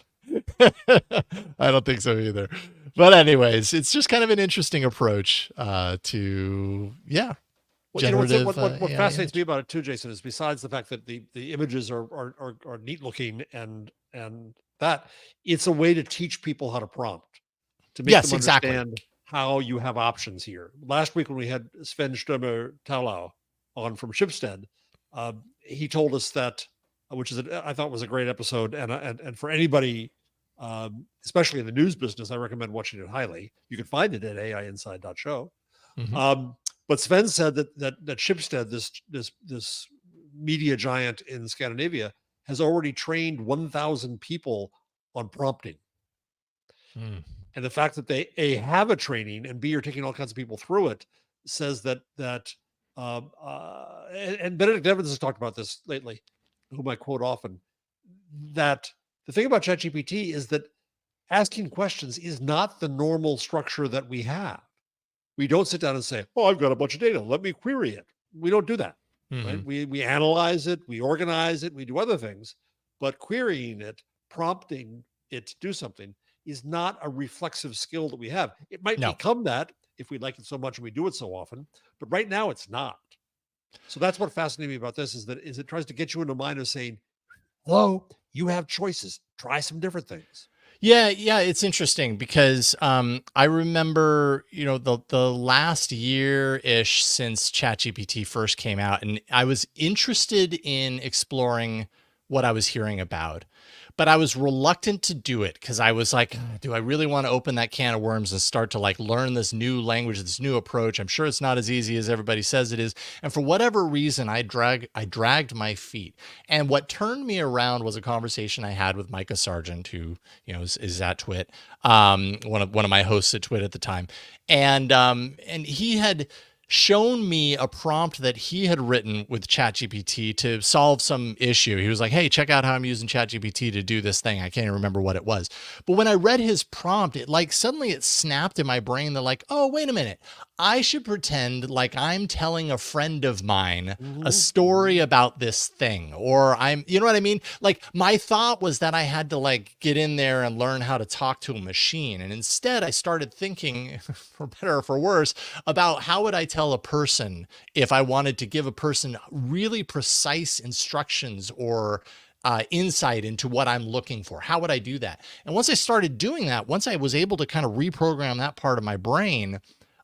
I don't think so either. But anyways, it's just kind of an interesting approach to, generative. What fascinates me about it too, Jason, is besides the fact that the images are neat looking and that it's a way to teach people how to prompt, to make them understand how you have options here. Last week when we had Sven Sturmer Taulau on from Schibsted, he told us that, which is I thought was a great episode, and for anybody, especially in the news business, I recommend watching it highly. You can find it at aiinside.show. Mm-hmm. But Sven said that Schibsted, this media giant in Scandinavia, has already trained 1,000 people on prompting. And the fact that they have a training and B, are taking all kinds of people through it says that and Benedict Evans has talked about this lately, whom I quote often, that the thing about ChatGPT is that asking questions is not the normal structure that we have. We don't sit down and say, I've got a bunch of data, let me query it. We don't do that. Mm-hmm. Right? We analyze it, we organize it, we do other things, but querying it, prompting it to do something is not a reflexive skill that we have. It might become that if we like it so much and we do it so often, but right now it's not. So that's what fascinates me about this is it tries to get you in the mind of saying, hello, you have choices. Try some different things. Yeah, it's interesting because I remember, the last year-ish since ChatGPT first came out, and I was interested in exploring what I was hearing about. But I was reluctant to do it because I was like, do I really want to open that can of worms and start to like learn this new language, this new approach? I'm sure it's not as easy as everybody says it is. And for whatever reason, I dragged my feet. And what turned me around was a conversation I had with Micah Sargent, who, is at Twit, one of my hosts at Twit at the time. And he had shown me a prompt that he had written with ChatGPT to solve some issue. He was like, hey, check out how I'm using ChatGPT to do this thing. I can't even remember what it was. But when I read his prompt, it like suddenly it snapped in my brain that like, oh, wait a minute. I should pretend like I'm telling a friend of mine a story about this thing, or you know what I mean? Like my thought was that I had to like get in there and learn how to talk to a machine. And instead I started thinking, for better or for worse, about how would I tell a person if I wanted to give a person really precise instructions or insight into what I'm looking for. How would I do that? And once I started doing that, once I was able to kind of reprogram that part of my brain,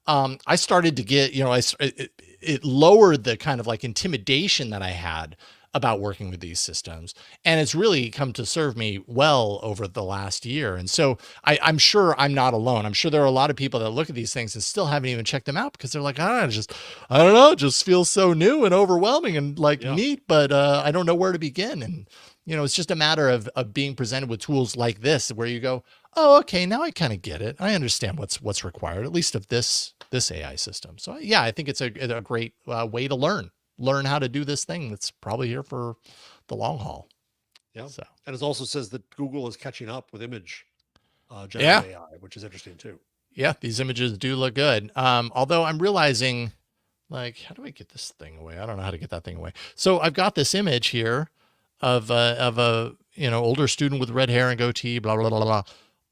I started to get, it lowered the kind of like intimidation that I had about working with these systems. And it's really come to serve me well over the last year. And so I'm sure I'm not alone. I'm sure there are a lot of people that look at these things and still haven't even checked them out because they're like, I don't know, it just feels so new and overwhelming and like neat, but I don't know where to begin. And, it's just a matter of being presented with tools like this, where you go, oh, okay, now I kind of get it. I understand what's required, at least of this AI system. So yeah, I think it's a great way to learn how to do this thing that's probably here for the long haul. Yeah. So, and it also says that Google is catching up with image generative AI, which is interesting too. Yeah, these images do look good. Although I'm realizing, like, how do I get this thing away? I don't know how to get that thing away. So I've got this image here of a older student with red hair and goatee, blah blah blah blah.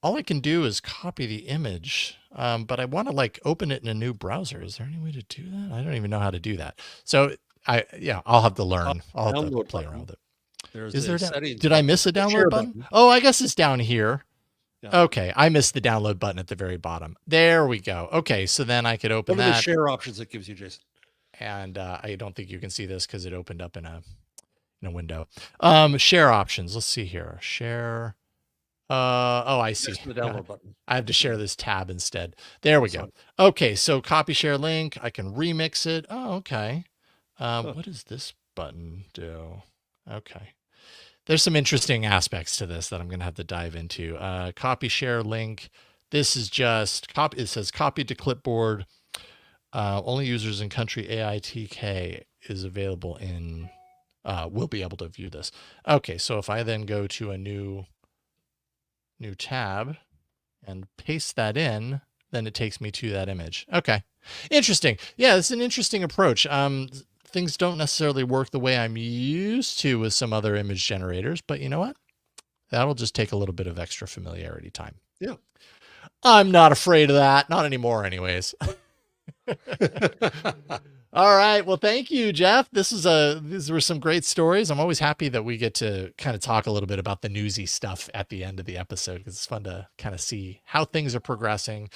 All I can do is copy the image, but I want to like open it in a new browser. Is there any way to do that? I don't even know how to do that. So I'll have to learn. I'll have to play around with it. Is there did I miss a download button? Oh, I guess it's down here. Yeah. Okay, I missed the download button at the very bottom. There we go. Okay, so then I could open that. The share options it gives you, Jason. And I don't think you can see this because it opened up in a window. Share options. Let's see here. Share. Oh, I see. The download button. I have to share this tab instead. There we go. Okay, so copy share link. I can remix it. Oh, okay. What does this button do? Okay. There's some interesting aspects to this that I'm going to have to dive into. Copy share link. This is just copy. It says copy to clipboard. Only users in country AITK is available in, will be able to view this. Okay, so if I then go to a new tab and paste that in, then it takes me to that image. Okay, interesting. Yeah, it's an interesting approach. Things don't necessarily work the way I'm used to with some other image generators, but you know what? That'll just take a little bit of extra familiarity time. Yeah. I'm not afraid of that. Not anymore anyways. All right. Well, thank you, Jeff. These were some great stories. I'm always happy that we get to kind of talk a little bit about the newsy stuff at the end of the episode because it's fun to kind of see how things are progressing.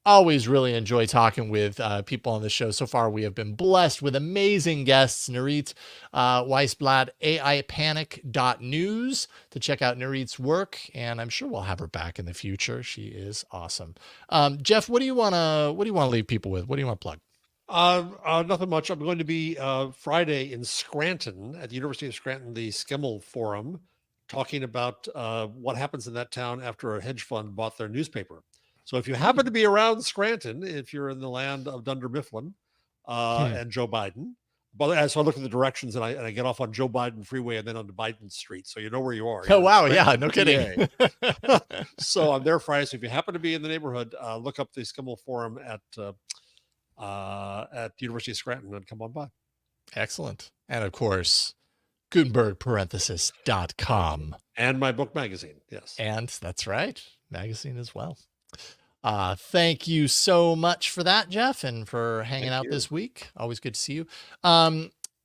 Always really enjoy talking with people on the show. So far, we have been blessed with amazing guests. Nirit Weiss-Blatt, AIPanic.news to check out Nirit's work. And I'm sure we'll have her back in the future. She is awesome. Jeff, what do you want to leave people with? What do you want to plug? Nothing much. I'm going to be Friday in Scranton at the University of Scranton, the Skimmel Forum, talking about what happens in that town after a hedge fund bought their newspaper. So if you happen to be around Scranton, if you're in the land of Dunder Mifflin and Joe Biden, but so I look at the directions and I get off on Joe Biden Freeway and then onto Biden Street. So you know where you are. Oh, wow. Yeah, no kidding. So I'm there Friday. So if you happen to be in the neighborhood, look up the Skimmel Forum at the University of Scranton and come on by. Excellent. And of course, Gutenberg.com. And my book magazine. Yes. And that's right. Magazine as well. Thank you so much for that, Jeff, and for hanging Thank out you. this week. Always good to see you.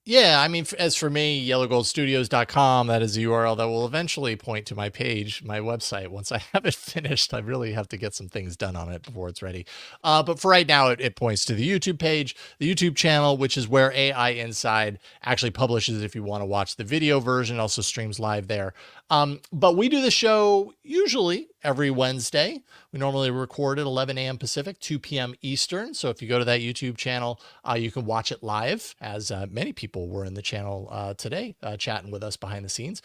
Yeah, I mean, as for me, yellowgoldstudios.com, that is a URL that will eventually point to my page, my website. Once I have it finished, I really have to get some things done on it before it's ready. But for right now, it points to the YouTube page, the YouTube channel, which is where AI Inside actually publishes if you want to watch the video version, also streams live there. But we do the show usually every Wednesday. We normally record at 11 a.m. Pacific, 2 p.m. Eastern. So if you go to that YouTube channel, you can watch it live, as many people were in the channel today chatting with us behind the scenes.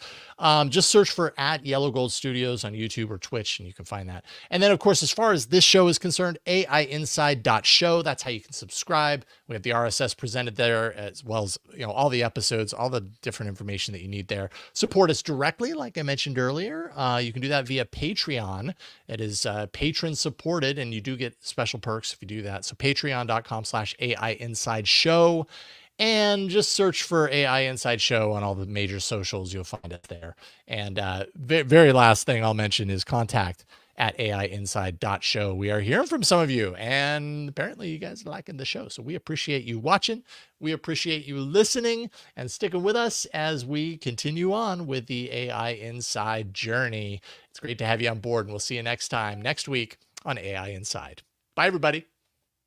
Just search for @YellowGoldStudios on YouTube or Twitch, and you can find that. And then, of course, as far as this show is concerned, AIinside.show. That's how you can subscribe. We have the RSS presented there, as well as all the episodes, all the different information that you need there. Support us directly, like I mentioned earlier. You can do that via Patreon. It is patron supported, and you do get special perks if you do that. So patreon.com/AIinsideshow, and just search for AI Inside Show on all the major socials. You'll find us there. And very last thing I'll mention is contact at AIinside.show. We are hearing from some of you, and apparently you guys are liking the show. So we appreciate you watching. We appreciate you listening and sticking with us as we continue on with the AI Inside journey. It's great to have you on board, and we'll see you next time, next week on AI Inside. Bye, everybody.